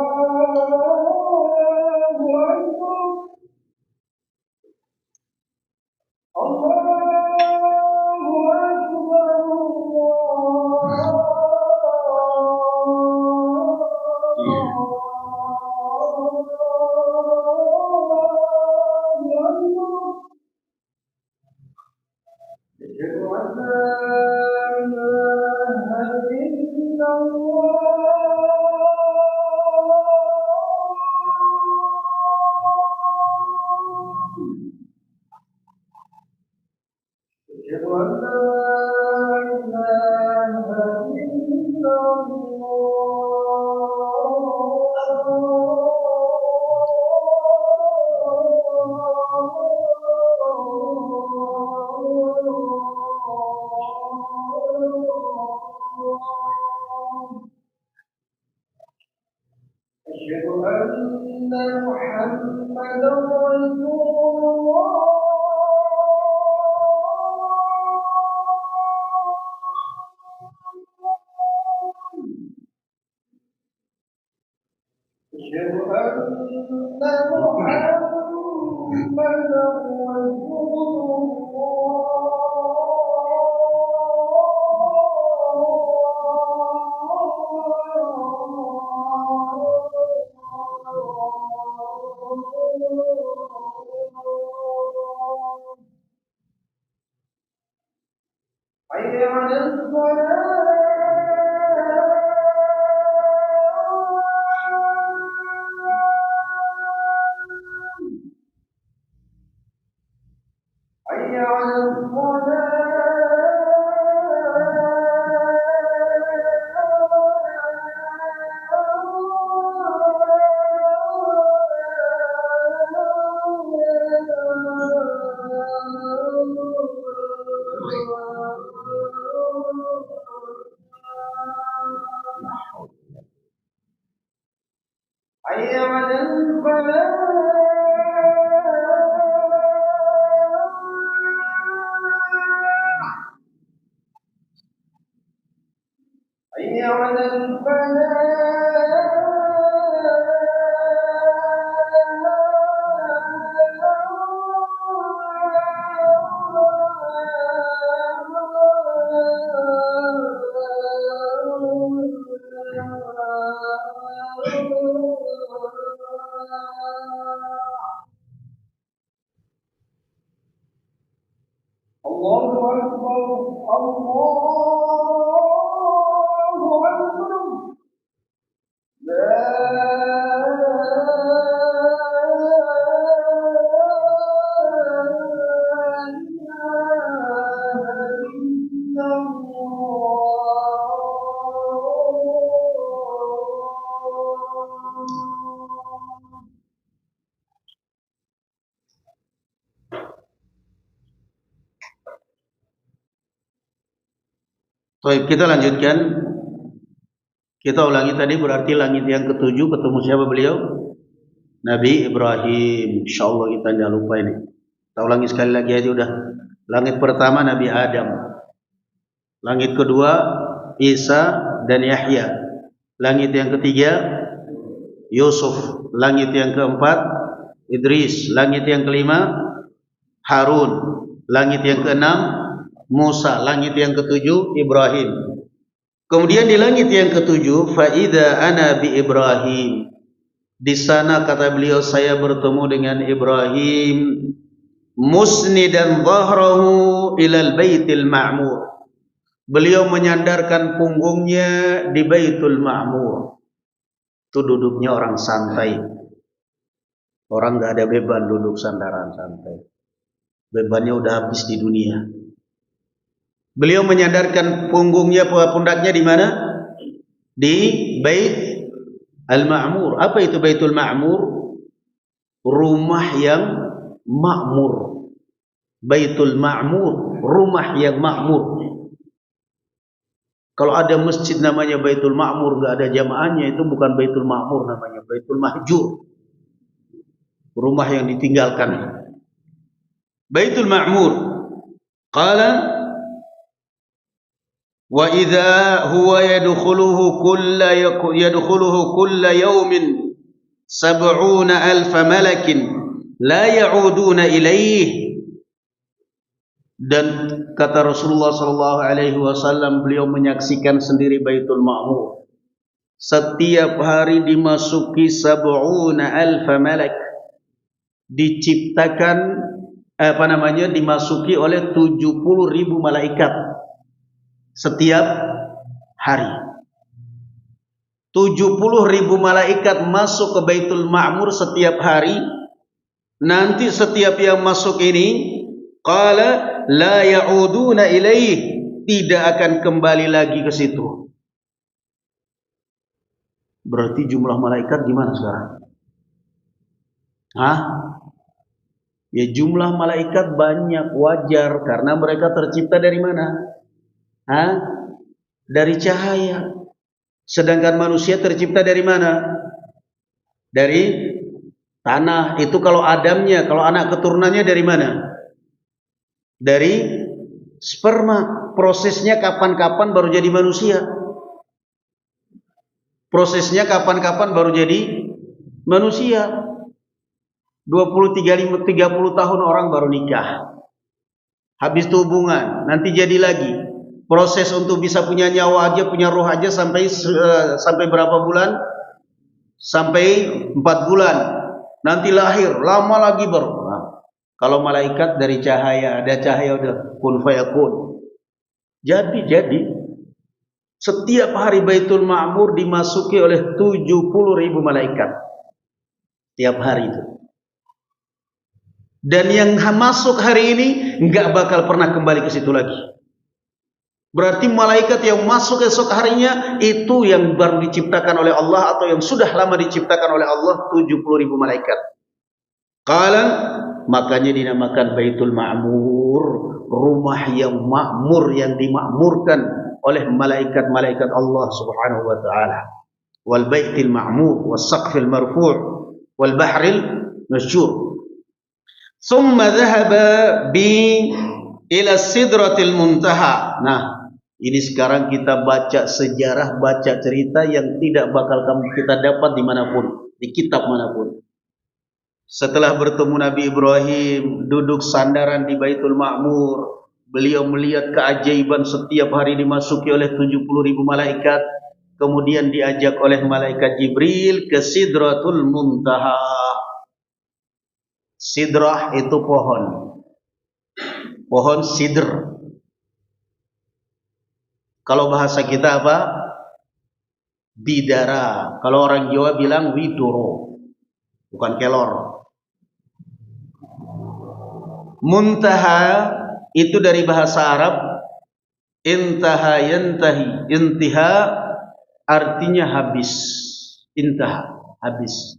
Baik, kita lanjutkan. Kita ulangi tadi, berarti langit yang ketujuh ketemu siapa beliau? Nabi Ibrahim. InsyaAllah kita jangan lupa ini. Kita ulangi sekali lagi aja udah. Langit pertama Nabi Adam. Langit kedua Isa dan Yahya. Langit yang ketiga Yusuf. Langit yang keempat Idris. Langit yang kelima Harun. Langit yang keenam Musa. Langit yang ketujuh Ibrahim. Kemudian di langit yang ketujuh, faida ana bi Ibrahim. Di sana kata beliau saya bertemu dengan Ibrahim, musnidan dhahrahu ilal baitil ma'mur. Beliau menyandarkan punggungnya di Baitul Ma'mur. Itu duduknya orang santai. Orang enggak ada beban duduk sandaran santai. Bebannya udah habis di dunia. Beliau menyandarkan punggungnya, pundaknya di mana? Di Bait Al-Ma'mur. Apa itu Baitul Ma'mur? Rumah yang makmur. Baitul Ma'mur, rumah yang makmur. Kalau ada masjid namanya Baitul Ma'mur enggak ada jamaahnya, itu bukan Baitul Ma'mur namanya, Baitul Mahjur. Rumah yang ditinggalkan. Baitul Ma'mur. Qala wa idza huwa yadkhuluhu kulla yawmin 70,000 malakin la ya'uduna ilaih. Dan kata Rasulullah sallallahu alaihi wasallam, beliau menyaksikan sendiri Baitul Ma'mur. Setiap hari dimasuki 70,000 malak. Diciptakan dimasuki oleh 70,000 malaikat. Setiap hari 70,000 malaikat masuk ke Baitul Ma'mur setiap hari. Nanti setiap yang masuk ini qala la ya'uduna ilaih, tidak akan kembali lagi ke situ. Berarti jumlah malaikat gimana sekarang? Ya jumlah malaikat banyak, wajar, karena mereka tercipta dari mana? Dari cahaya. Sedangkan manusia tercipta dari mana? Dari tanah. Itu kalau Adamnya, kalau anak keturunannya dari mana? Dari sperma. Prosesnya kapan-kapan baru jadi manusia. Prosesnya kapan-kapan baru jadi manusia. 20-30 tahun orang baru nikah. Habis itu hubungan, nanti jadi lagi. Proses untuk bisa punya nyawa aja, punya roh aja sampai berapa bulan? Sampai 4 bulan. Nanti lahir, lama lagi baru. Kalau malaikat dari cahaya, ada cahaya udah kun fayakun. Jadi setiap hari Baitul Ma'mur dimasuki oleh 70,000 malaikat. Tiap hari itu. Dan yang masuk hari ini enggak bakal pernah kembali ke situ lagi. Berarti malaikat yang masuk esok harinya itu yang baru diciptakan oleh Allah atau yang sudah lama diciptakan oleh Allah, 70,000 malaikat. Qala, makanya dinamakan Baitul Ma'mur, rumah yang makmur, yang dimakmurkan oleh malaikat-malaikat Allah Subhanahu wa taala. Wal Baitil Ma'mur, was Saqfil Marfu', wal Bahril Masjur. Thumma dhahaba bi ila Sidratil Muntaha. Nah, ini sekarang kita baca sejarah, baca cerita yang tidak bakal kita dapat dimanapun, di kitab manapun. Setelah bertemu Nabi Ibrahim, duduk sandaran di Baitul Ma'mur, beliau melihat keajaiban setiap hari dimasuki oleh 70,000 malaikat. Kemudian diajak oleh malaikat Jibril ke Sidratul Muntaha. Sidrah itu pohon. Pohon sidr. Kalau bahasa kita apa? Bidara. Kalau orang Jawa bilang widoro. Bukan kelor. Muntaha itu dari bahasa Arab. Intaha yantahi. Intiha artinya habis. Intaha, habis.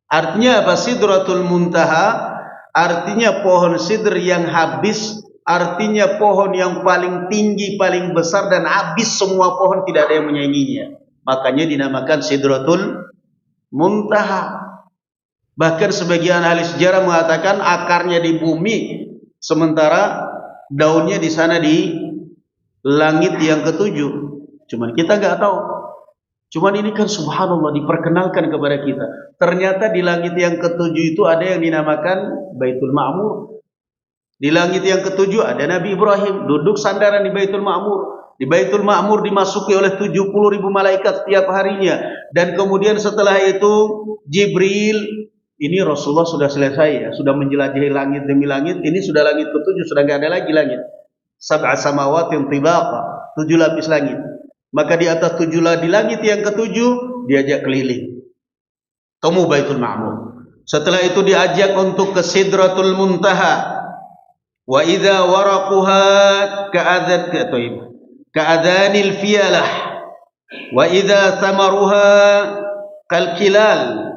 Artinya apa? Sidratul Muntaha artinya pohon sidr yang habis. Artinya pohon yang paling tinggi, paling besar dan habis semua pohon, tidak ada yang menyainginya. Makanya dinamakan Sidratul Muntaha. Bahkan sebagian ahli sejarah mengatakan akarnya di bumi, sementara daunnya di sana di langit yang ketujuh. Cuman kita nggak tahu. Cuman ini kan subhanallah diperkenalkan kepada kita. Ternyata di langit yang ketujuh itu ada yang dinamakan Baitul Ma'mur. Di langit yang ketujuh ada Nabi Ibrahim duduk sandaran di Baitul Ma'mur. Di Baitul Ma'mur dimasuki oleh 70.000 malaikat setiap harinya. Dan kemudian setelah itu Jibril, ini Rasulullah sudah selesai ya, sudah menjelajahi langit demi langit. Ini sudah langit ketujuh, sudah nggak ada lagi langit. Sab'a samawatin tibaqa, 7 lapis langit. Maka di atas di langit yang ketujuh diajak keliling. Temu Baitul Ma'mur. Setelah itu diajak untuk ke Sidratul Muntaha. Wa idza waraquha ka'adhanil fiyalah. Wa idza thamaruha kalkilal.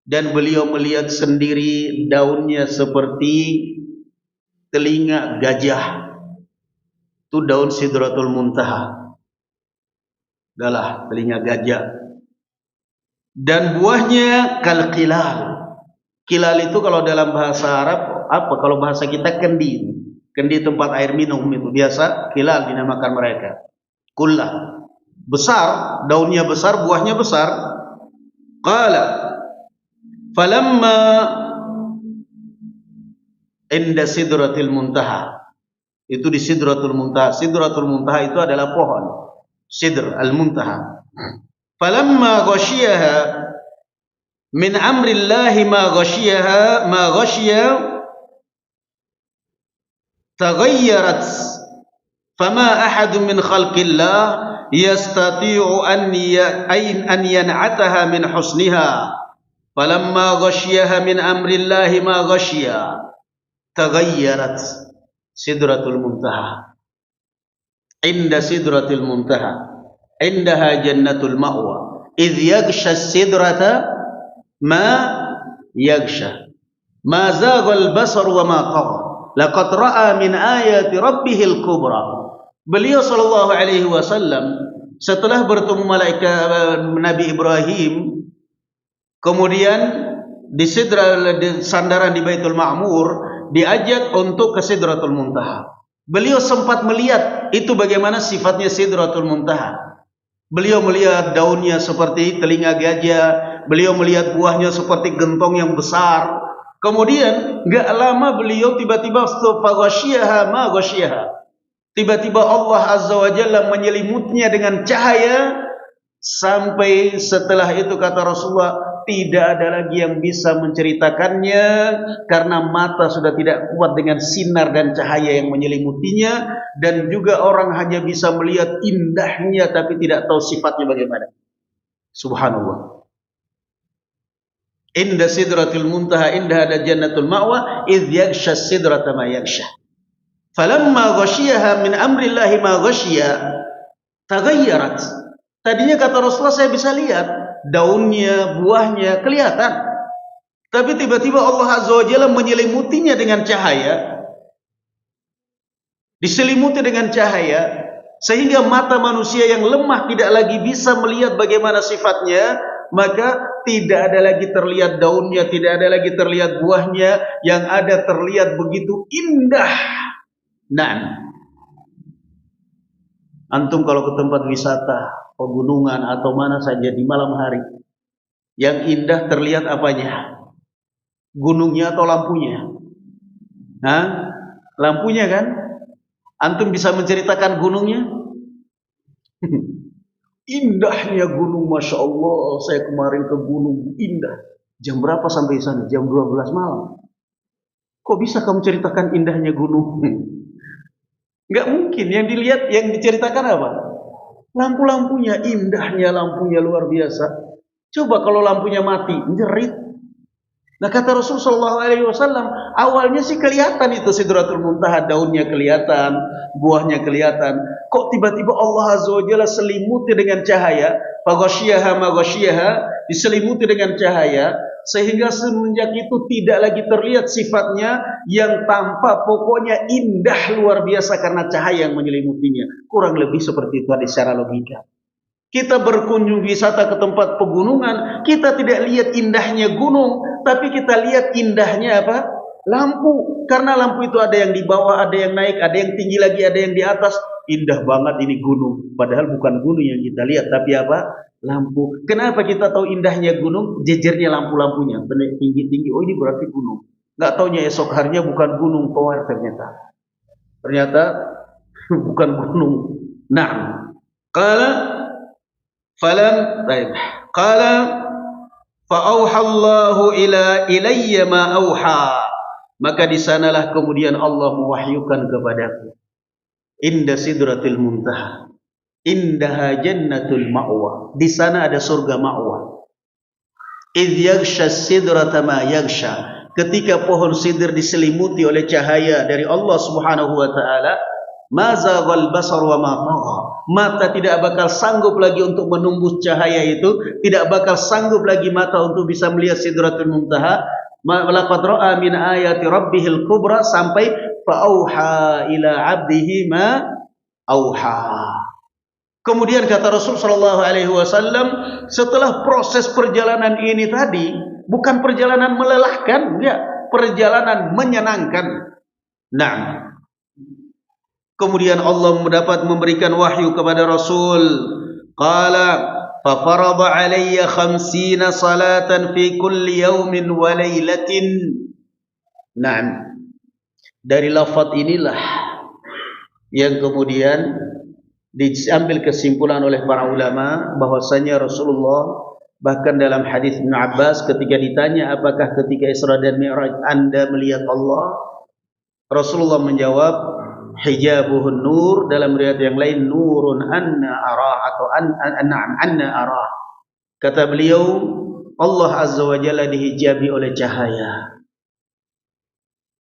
Dan beliau melihat sendiri daunnya seperti telinga gajah. Itu daun Sidratul Muntaha. Adalah telinga gajah. Dan buahnya kalkilal. Kilal itu kalau dalam bahasa Arab apa? Kalau bahasa kita kendi. Kendi tempat air minum itu biasa kilal dinamakan mereka. Kullah. Besar, daunnya besar, buahnya besar. Qala falamma inda Sidratil Muntaha. Itu di Sidratul Muntaha. Sidratul Muntaha itu adalah pohon. Sidr al-Muntaha. Falamma ghashiyaha min amrillahi ma ghashiya taghayyarat fama ahadun min khalqillah yastati'u an yan'ataha min husniha. Falamma ghashiyaha min amrillahi ma ghashiya taghayyarat Sidratul Muntaha. Inda Sidratul Muntaha indaha jannatul ma'wa idh yaghsha sidrata ma yaghsha ma zaghal basar wa ma tagha laqad ra'a min ayati rabbihil kubra. Beliau sallallahu alaihi wasallam setelah bertemu malaikat Nabi Ibrahim, kemudian di sandaran di Baitul Ma'mur diajak untuk ke Sidratul Muntaha. Beliau sempat melihat itu bagaimana sifatnya Sidratul Muntaha. Beliau melihat daunnya seperti telinga gajah, beliau melihat buahnya seperti gentong yang besar. Kemudian enggak lama beliau tiba-tiba faghashiyaha ma ghashiyaha. Tiba-tiba Allah Azza wa Jalla menyelimutinya dengan cahaya, sampai setelah itu kata Rasulullah tidak ada lagi yang bisa menceritakannya karena mata sudah tidak kuat dengan sinar dan cahaya yang menyelimutinya, dan juga orang hanya bisa melihat indahnya tapi tidak tahu sifatnya bagaimana. Subhanallah. Inda Sidratul Muntaha indaha jannatul ma'wa idh yaghsha sidrata ma yaghsha. Falamma ghashiyaha min amrillahi ma ghashiya taghayyarat. Tadinya kata Rasulullah saya bisa lihat daunnya, buahnya kelihatan. Tapi tiba-tiba Allah Azza wa Jalla menyelimutinya dengan cahaya. Diselimuti dengan cahaya sehingga mata manusia yang lemah tidak lagi bisa melihat bagaimana sifatnya, maka tidak ada lagi terlihat daunnya, tidak ada lagi terlihat buahnya, yang ada terlihat begitu indah. Nah, antum kalau ke tempat wisata, pegunungan atau mana saja di malam hari, yang indah terlihat apanya? Gunungnya atau lampunya? Hah? Lampunya kan? Antum bisa menceritakan gunungnya? Indahnya gunung, Masya Allah, saya kemarin ke gunung, indah. Jam berapa sampai sana? Jam 12 malam. Kok bisa kamu ceritakan indahnya gunung? Enggak mungkin. Yang dilihat, yang diceritakan apa? Lampu-lampunya, indahnya lampunya luar biasa. Coba kalau lampunya mati, jerit. Nah kata Rasulullah SAW, awalnya sih kelihatan itu Sidratul Muntaha, daunnya kelihatan, buahnya kelihatan. Kok tiba-tiba Allah Azza wa Jalla selimuti dengan cahaya, faghashiyaha ma ghashiyaha, diselimuti dengan cahaya, sehingga semenjak itu tidak lagi terlihat sifatnya yang tampak, pokoknya indah luar biasa karena cahaya yang menyelimutinya. Kurang lebih seperti itu secara logika. Kita berkunjung wisata ke tempat pegunungan, kita tidak lihat indahnya gunung, tapi kita lihat indahnya apa? Lampu. Karena lampu itu ada yang di bawah, ada yang naik, ada yang tinggi lagi, ada yang di atas. Indah banget ini gunung. Padahal bukan gunung yang kita lihat, tapi apa? Lampu. Kenapa kita tahu indahnya gunung? Jejernya lampu-lampunya, tinggi-tinggi. Oh, ini berarti gunung. Nggak taunya esok harinya bukan gunung Tower ternyata. Ternyata bukan gunung. Nah, qala fa auhallahu ilayya ma auha. Maka di sanalah kemudian Allah mewahyukan kepadaku. Inda sidratil muntaha. Indaha jannatul ma'wa. Di sana ada surga ma'wa. Idh yaghsha sidrata ma yaghsha. Ketika pohon sidr diselimuti oleh cahaya dari Allah Subhanahu wa taala, ma zaghal basar wa ma tagha. Mata tidak bakal sanggup lagi untuk menembus cahaya itu, tidak bakal sanggup lagi mata untuk bisa melihat sidratul muntaha. Laqad ra'a min ayati rabbihil kubra sampai fa'auha ila 'abdihi ma auha. Kemudian kata Rasul sallallahu alaihi wasallam, setelah proses perjalanan ini tadi, bukan perjalanan melelahkan, enggak, perjalanan menyenangkan. Nah, kemudian Allah mendapat memberikan wahyu kepada Rasul. Qala fa farada alayya 50 salatan fi kulli yawmin wa laylatin. Nah, dari lafaz inilah yang kemudian diambil kesimpulan oleh para ulama bahwasanya Rasulullah bahkan dalam hadis Ibnu Abbas ketika ditanya apakah ketika Isra dan Mi'raj Anda melihat Allah, Rasulullah menjawab hijabuhun nur, dalam riwayat yang lain nurun anna arah atau anna arah. Kata beliau, Allah Azza wa Jalla dihijabi oleh cahaya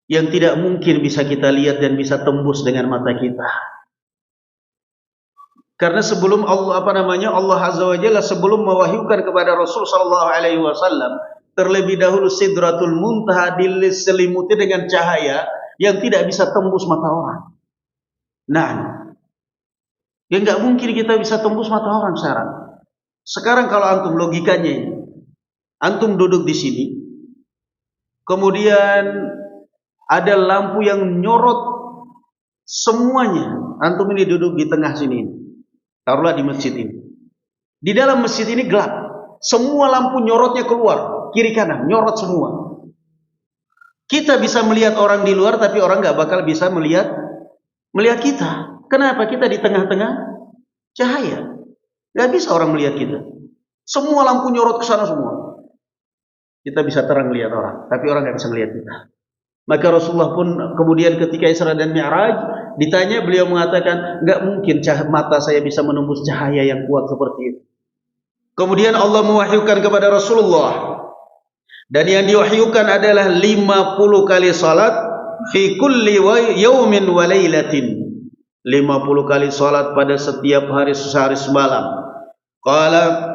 yang tidak mungkin bisa kita lihat dan bisa tembus dengan mata kita. Karena sebelum Allah Allah Azza wa Jalla sebelum mewahyukan kepada Rasul sallallahu alaihi wasallam, terlebih dahulu Sidratul Muntaha diselimuti dengan cahaya yang tidak bisa tembus mata orang. Nah, ya nggak mungkin kita bisa tembus mata orang sekarang. Sekarang kalau antum logikanya, antum duduk di sini, kemudian ada lampu yang nyorot semuanya. Antum ini duduk di tengah sini, taruhlah di masjid ini. Di dalam masjid ini gelap, semua lampu nyorotnya keluar, kiri kanan nyorot semua. Kita bisa melihat orang di luar, tapi orang nggak bakal bisa melihat kita. Kenapa? Kita di tengah-tengah cahaya. Nggak bisa orang melihat kita. Semua lampu nyorot ke sana semua. Kita bisa terang melihat orang, tapi orang nggak bisa melihat kita. Maka Rasulullah pun kemudian ketika Isra dan Mi'raj ditanya, beliau mengatakan, nggak mungkin mata saya bisa menembus cahaya yang kuat seperti itu. Kemudian Allah mewahyukan kepada Rasulullah, dan yang diwahyukan adalah 50 kali salat fi kulli yaumin wa lailatin. 50 kali salat pada setiap hari sehari semalam. Qala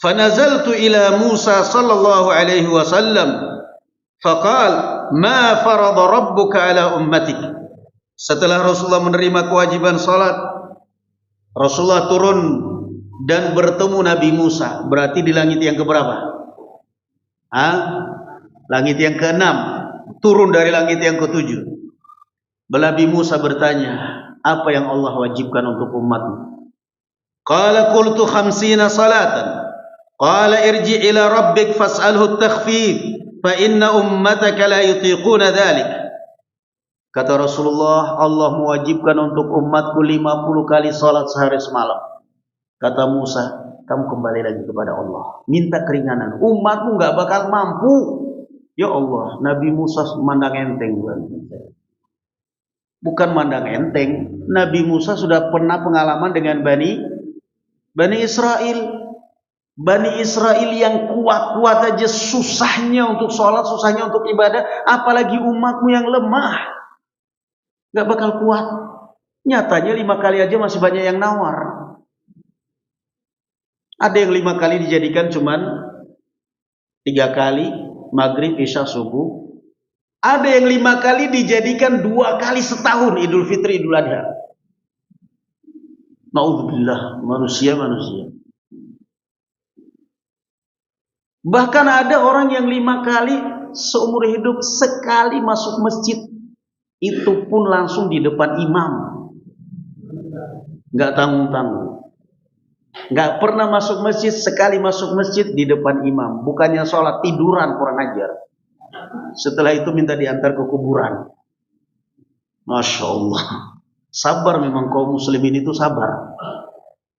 fanazaltu ila Musa sallallahu alaihi wasallam faqal ma farada rabbuka ala ummatik. Setelah Rasulullah menerima kewajiban salat, Rasulullah turun dan bertemu Nabi Musa. Berarti di langit yang keberapa? Langit yang ke-6, turun dari langit yang ke-7. Nabi Musa bertanya, apa yang Allah wajibkan untuk umatmu? Qala qultu 50 salatan. Qala irji ila rabbik fas'alhu at-takhfif fa inna ummataka la yutiquna dhalik. Kata Rasulullah, Allah mewajibkan untuk umatku 50 kali salat sehari semalam. Kata Musa, kamu kembali lagi kepada Allah, minta keringanan, umatmu nggak bakal mampu. Ya Allah, Nabi Musa mandang enteng. Bukan mandang enteng, Nabi Musa sudah pernah pengalaman dengan Bani Israel. Bani Israel yang kuat-kuat aja susahnya untuk sholat, susahnya untuk ibadah, apalagi umatmu yang lemah, nggak bakal kuat. Nyatanya 5 kali aja masih banyak yang nawar. Ada yang 5 kali dijadikan cuman 3 kali, maghrib, isya, subuh. Ada yang 5 kali dijadikan 2 kali setahun, Idul Fitri, Idul Adha. Naudzubillah, manusia. Bahkan ada orang yang 5 kali seumur hidup sekali masuk masjid, itu pun langsung di depan imam, nggak tanggung-tanggung. Nggak pernah masuk masjid, sekali masuk masjid di depan imam. Bukannya sholat, tiduran, kurang ajar. Setelah itu minta diantar ke kuburan. Masya Allah. Sabar memang kaum muslimin itu sabar.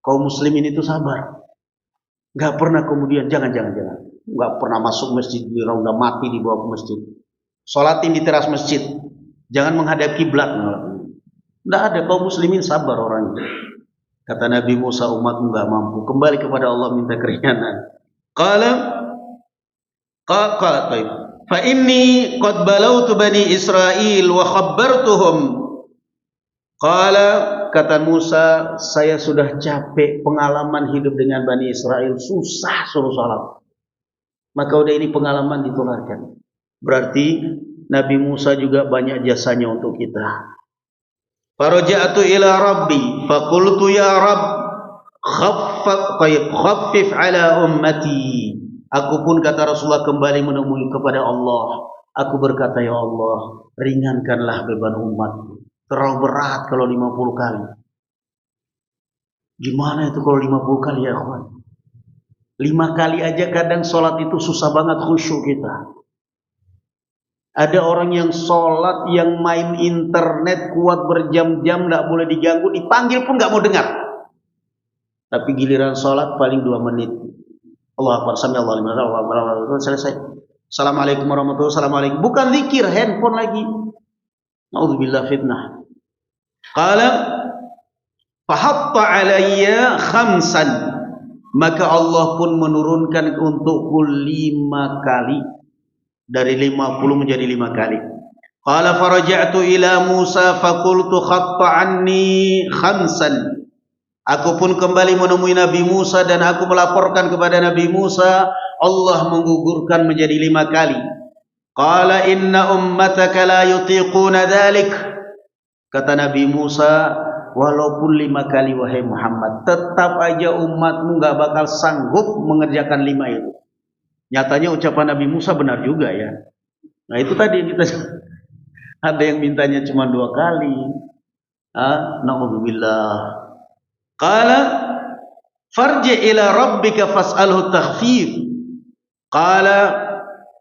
Kaum muslimin itu sabar. Nggak pernah kemudian, jangan. Nggak pernah masuk masjid, udah mati dibawa ke masjid. Sholatin di teras masjid. Jangan menghadap kiblat. Nggak ada, kaum muslimin sabar orangnya. Kata Nabi Musa, umatmu nggak mampu, kembali kepada Allah minta keringanan. Qala taib. Fa inni qad balautu bani Israil wa khabbartuhum. Qala, kata Musa, saya sudah capek pengalaman hidup dengan Bani Israel, susah suruh salat. Maka udah ini pengalaman ditularkan. Berarti Nabi Musa juga banyak jasanya untuk kita. Faraja'tu ila rabbi faqultu ya rabb khaffif ala ummati. Aku pun, kata Rasulullah, kembali menemui kepada Allah. Aku berkata, ya Allah, ringankanlah beban umatku. Terlalu berat kalau 50 kali. Gimana itu kalau 50 kali ya kawan? 5 kali aja kadang sholat itu susah banget khusyuk kita. Ada orang yang sholat, yang main internet kuat berjam-jam, tidak boleh diganggu, dipanggil pun nggak mau dengar. Tapi giliran sholat paling 2 menit. Allah Akbar, sami Allah liman hamidah, selesai. Assalamualaikum warahmatullahi wabarakatuh. Assalamualaikum. Bukan zikir, handphone lagi. Naudzubillah fitnah. Qala fahatta alayya khamsan. Maka Allah pun menurunkan untukku 5 kali. Dari 50 menjadi 5 kali. Qala faraja'tu ila Musa faqultu khatta anni khamsan. Aku pun kembali menemui Nabi Musa dan aku melaporkan kepada Nabi Musa, Allah menggugurkan menjadi 5 kali. Qala inna ummataka la yutiquna dhalik. Kata Nabi Musa, walaupun 5 kali wahai Muhammad, tetap aja umatmu nggak bakal sanggup mengerjakan 5 itu. Nyatanya ucapan Nabi Musa benar juga ya. Nah itu tadi kita ada yang mintanya cuma 2 kali. Na'udzubillah. Qala farji ila rabbika fas'alhu takhfif. Qala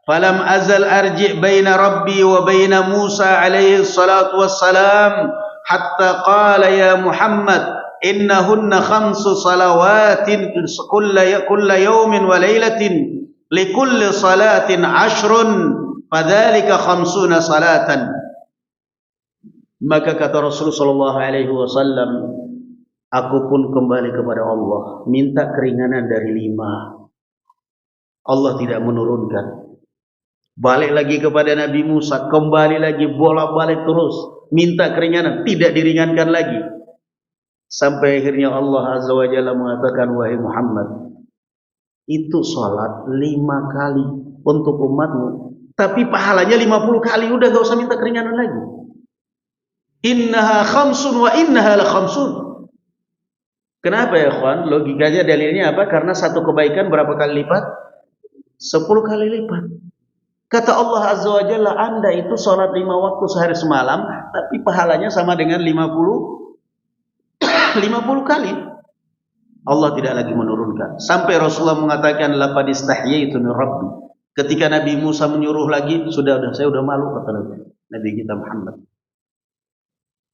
falam azal arji' baina rabbi wa baina Musa alaihi salatu wassalam hatta qala ya Muhammad innahunna 5 salawatin kulla yawmin wa laylatin likulli salatin 10 fadzalika 50 salatan. Maka kata Rasulullah sallallahu alaihi wasallam, aku pun kembali kepada Allah, minta keringanan dari 5. Allah tidak menurunkan. Balik lagi kepada Nabi Musa, kembali lagi, bolak-balik terus, minta keringanan, tidak diringankan lagi. Sampai akhirnya Allah Azza wa Jalla mengatakan, wahai Muhammad, itu salat 5 kali untuk umatmu, tapi pahalanya 50 kali, udah gak usah minta keringanan lagi. Innaha 5 wa innaha la 5. Kenapa ya kawan? Logikanya dalilnya apa? Karena satu kebaikan berapa kali lipat? 10 kali lipat. Kata Allah Azza wa Jalla, Anda itu sholat 5 waktu sehari semalam, tapi pahalanya sama dengan 50 kali. Allah tidak lagi menurunkan. Sampai Rasulullah mengatakan, laqad istahyaitu min rabbi. Ketika Nabi Musa menyuruh lagi, saya sudah malu, kata Nabi kita Muhammad.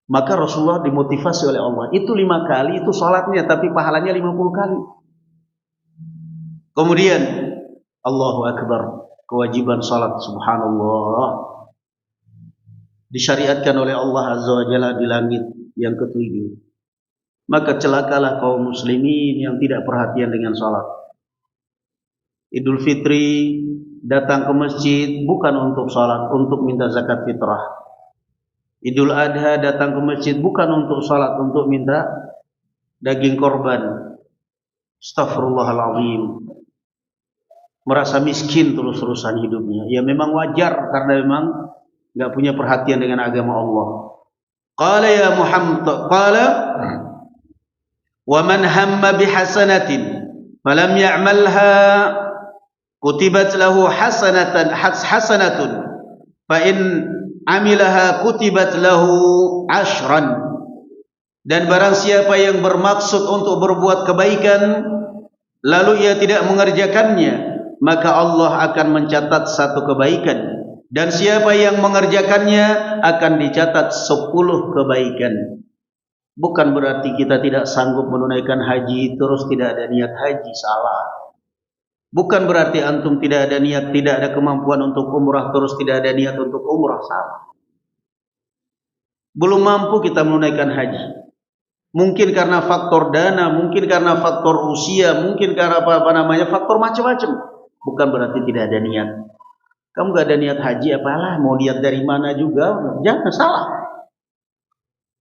Maka Rasulullah dimotivasi oleh Allah. Itu 5 kali, itu sholatnya, tapi pahalanya 50 kali. Kemudian, Allahu Akbar, kewajiban sholat, subhanallah, disyariatkan oleh Allah Azza wa Jalla di langit yang ke-7. Maka celakalah kaum muslimin yang tidak perhatian dengan sholat. Idul Fitri datang ke masjid bukan untuk sholat, untuk minta zakat fitrah. Idul Adha datang ke masjid bukan untuk salat, untuk minta daging korban. Astaghfirullahaladzim. Merasa miskin terus-terusan hidupnya. Ya memang wajar karena memang enggak punya perhatian dengan agama Allah. Qala ya Muhammad, Wa man hamma bihasanatin falam ya'malha kutibat lahu hasanatun fa in amilaha kutibat lahu ashran. Dan barang siapa yang bermaksud untuk berbuat kebaikan lalu ia tidak mengerjakannya, maka Allah akan mencatat 1 kebaikan, dan siapa yang mengerjakannya akan dicatat 10 kebaikan. Bukan berarti kita tidak sanggup menunaikan haji terus tidak ada niat haji, salah. Bukan berarti antum tidak ada niat, tidak ada kemampuan untuk umrah terus tidak ada niat untuk umrah, salah. Belum mampu kita menunaikan haji. Mungkin karena faktor dana, mungkin karena faktor usia, mungkin karena faktor macam-macam. Bukan berarti tidak ada niat. Kamu gak ada niat haji, apalah, mau niat dari mana juga, jangan, salah.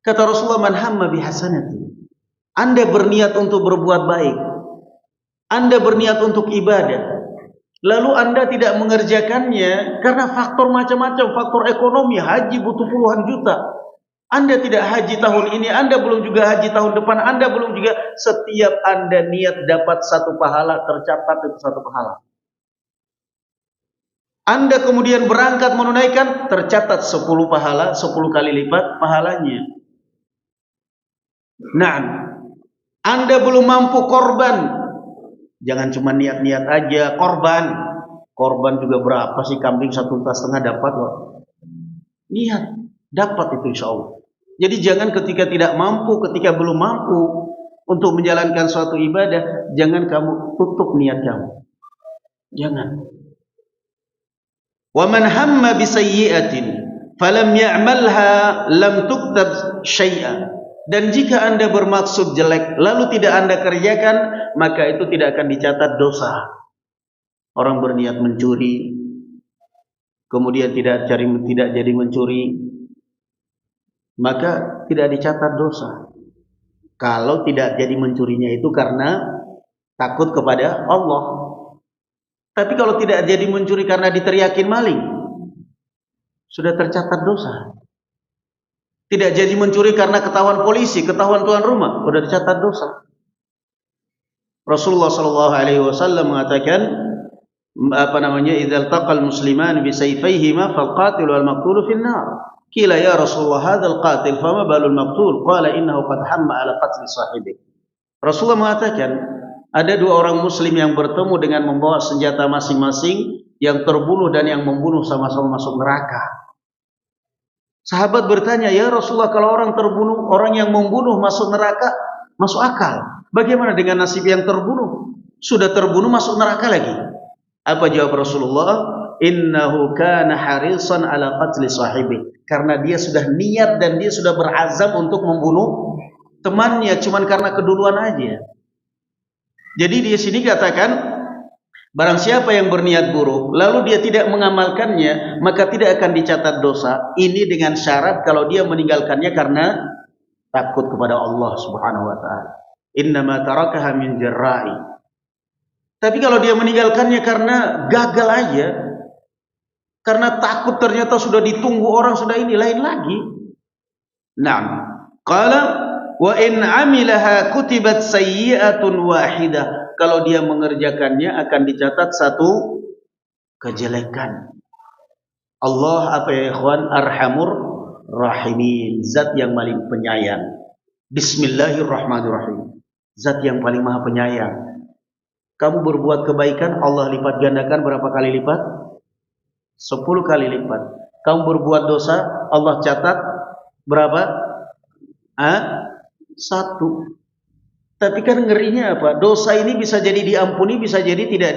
Kata Rasulullah, man hamma bihasanati. Anda berniat untuk berbuat baik, Anda berniat untuk ibadah, lalu Anda tidak mengerjakannya karena faktor macam-macam, faktor ekonomi, haji butuh puluhan juta. Anda tidak haji tahun ini, Anda belum juga haji tahun depan, Anda belum juga, setiap Anda niat dapat 1 pahala, tercatat itu 1 pahala. Anda kemudian berangkat menunaikan, tercatat 10 pahala, 10 kali lipat pahalanya. Nah, Anda belum mampu korban, jangan cuma niat-niat aja, korban juga berapa sih, kambing 1,5 juta dapat kok. Niat, dapat itu insya Allah. Jadi jangan ketika tidak mampu, ketika belum mampu untuk menjalankan suatu ibadah, jangan kamu tutup niat kamu. Jangan. Wa man hamma bi sayyi'atin falam ya'malha lam tuktab syai'a. Dan jika Anda bermaksud jelek lalu tidak Anda kerjakan, maka itu tidak akan dicatat dosa. Orang berniat mencuri, kemudian tidak jadi mencuri, maka tidak dicatat dosa. Kalau tidak jadi mencurinya itu karena takut kepada Allah. Tapi kalau tidak jadi mencuri karena diteriakin maling, sudah tercatat dosa. Tidak jadi mencuri karena ketahuan polisi, ketahuan tuan rumah, sudah dicatat dosa. Rasulullah SAW mengatakan, idzal taqal musliman bi sayfayhima fal qatil wal maqtul fin nar. Qila ya Rasulullah hadzal qatil fama balul maqtul? Qala innahu qad hamma ala qatli sahibi. Rasulullah mengatakan, ada 2 orang muslim yang bertemu dengan membawa senjata masing-masing, yang terbunuh dan yang membunuh sama-sama masuk neraka. Sahabat bertanya, ya Rasulullah, kalau orang terbunuh, orang yang membunuh masuk neraka, masuk akal. Bagaimana dengan nasib yang terbunuh? Sudah terbunuh masuk neraka lagi. Apa jawab Rasulullah? Innahu kana harisan ala qatli sahibi. Karena dia sudah niat dan dia sudah berazam untuk membunuh temannya, cuman karena keduluan aja. Jadi di sini katakan, barang siapa yang berniat buruk lalu dia tidak mengamalkannya, maka tidak akan dicatat dosa. Ini dengan syarat kalau dia meninggalkannya karena takut kepada Allah Subhanahu wa taala. Innama tarakaha min jarra'i. Tapi kalau dia meninggalkannya karena gagal aja, karena takut ternyata sudah ditunggu orang, sudah ini, lain lagi. Naam. Qala wa in amilaha kutibat sayyi'atun wahidah. Kalau dia mengerjakannya akan dicatat 1 kejelekan. Allah apa ya ikhwan? Arhamur rahimin. Zat yang paling penyayang. Bismillahirrahmanirrahim. Zat yang paling maha penyayang. Kamu berbuat kebaikan, Allah lipat gandakan berapa kali lipat? 10 kali lipat. Kamu berbuat dosa, Allah catat berapa? 1. Tapi kan ngerinya apa? Dosa ini bisa jadi diampuni, bisa jadi tidak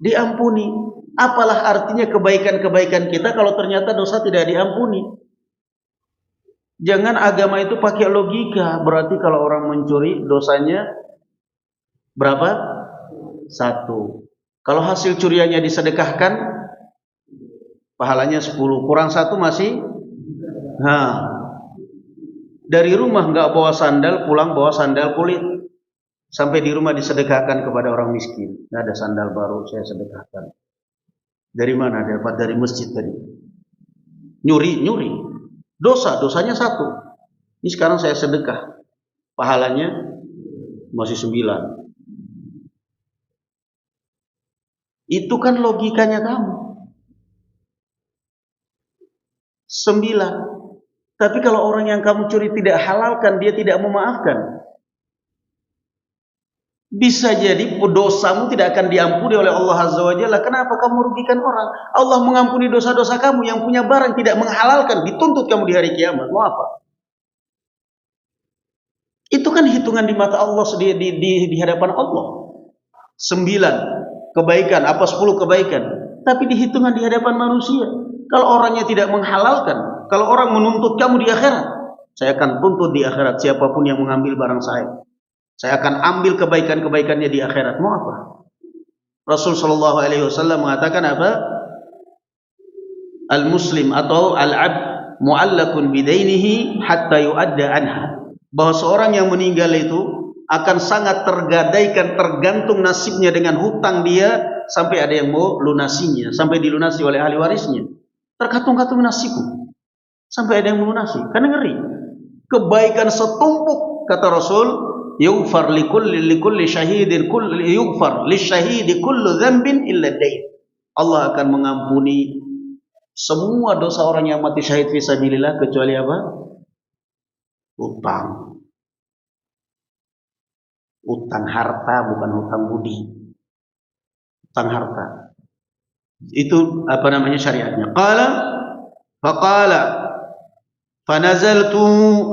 diampuni. Apalah artinya kebaikan-kebaikan kita kalau ternyata dosa tidak diampuni? Jangan agama itu pakai logika. Berarti kalau orang mencuri dosanya berapa? 1. Kalau hasil curiannya disedekahkan, pahalanya 10, kurang 1 masih. Dari rumah nggak bawa sandal, pulang bawa sandal kulit. Sampai di rumah disedekahkan kepada orang miskin. Nggak ada sandal baru, saya sedekahkan. Dari mana? Dapat dari masjid tadi. Nyuri. Dosanya 1. Ini sekarang saya sedekah. Pahalanya masih 9. Itu kan logikanya kamu. 9. Tapi kalau orang yang kamu curi tidak halalkan, dia tidak memaafkan, bisa jadi dosamu tidak akan diampuni oleh Allah Azza wa Jalla. Kenapa kamu merugikan orang? Allah mengampuni dosa-dosa kamu. Yang punya barang tidak menghalalkan, dituntut kamu di hari kiamat. Mau apa? Itu kan hitungan di mata Allah, di hadapan Allah. 9 kebaikan, apa 10 kebaikan. Tapi dihitungan di hadapan manusia. Kalau orangnya tidak menghalalkan, kalau orang menuntut kamu di akhirat, saya akan tuntut di akhirat siapapun yang mengambil barang saya. Saya akan ambil kebaikan-kebaikannya di akhirat. Mau apa? Rasul sallallahu alaihi wasallam mengatakan apa? Al-muslim atau al-'abd mu'allakun bidainihi hatta yu'adda anha. Bahwa seorang yang meninggal itu akan sangat tergadaikan, tergantung nasibnya dengan hutang dia sampai ada yang mau lunasinya, sampai dilunasi oleh ahli warisnya. Tergantung nasibmu sampai ada yang melunasi. Karena ngeri. Kebaikan setumpuk, kata Rasul, yughfar likulli syahidin yughfar lisyahidi kullu dzambin illa dain. Allah akan mengampuni semua dosa orang yang mati syahid fisabilillah kecuali apa? Utang. Utang harta, bukan hutang budi. Utang harta. Itu apa namanya syariatnya. Faqala fanazaltu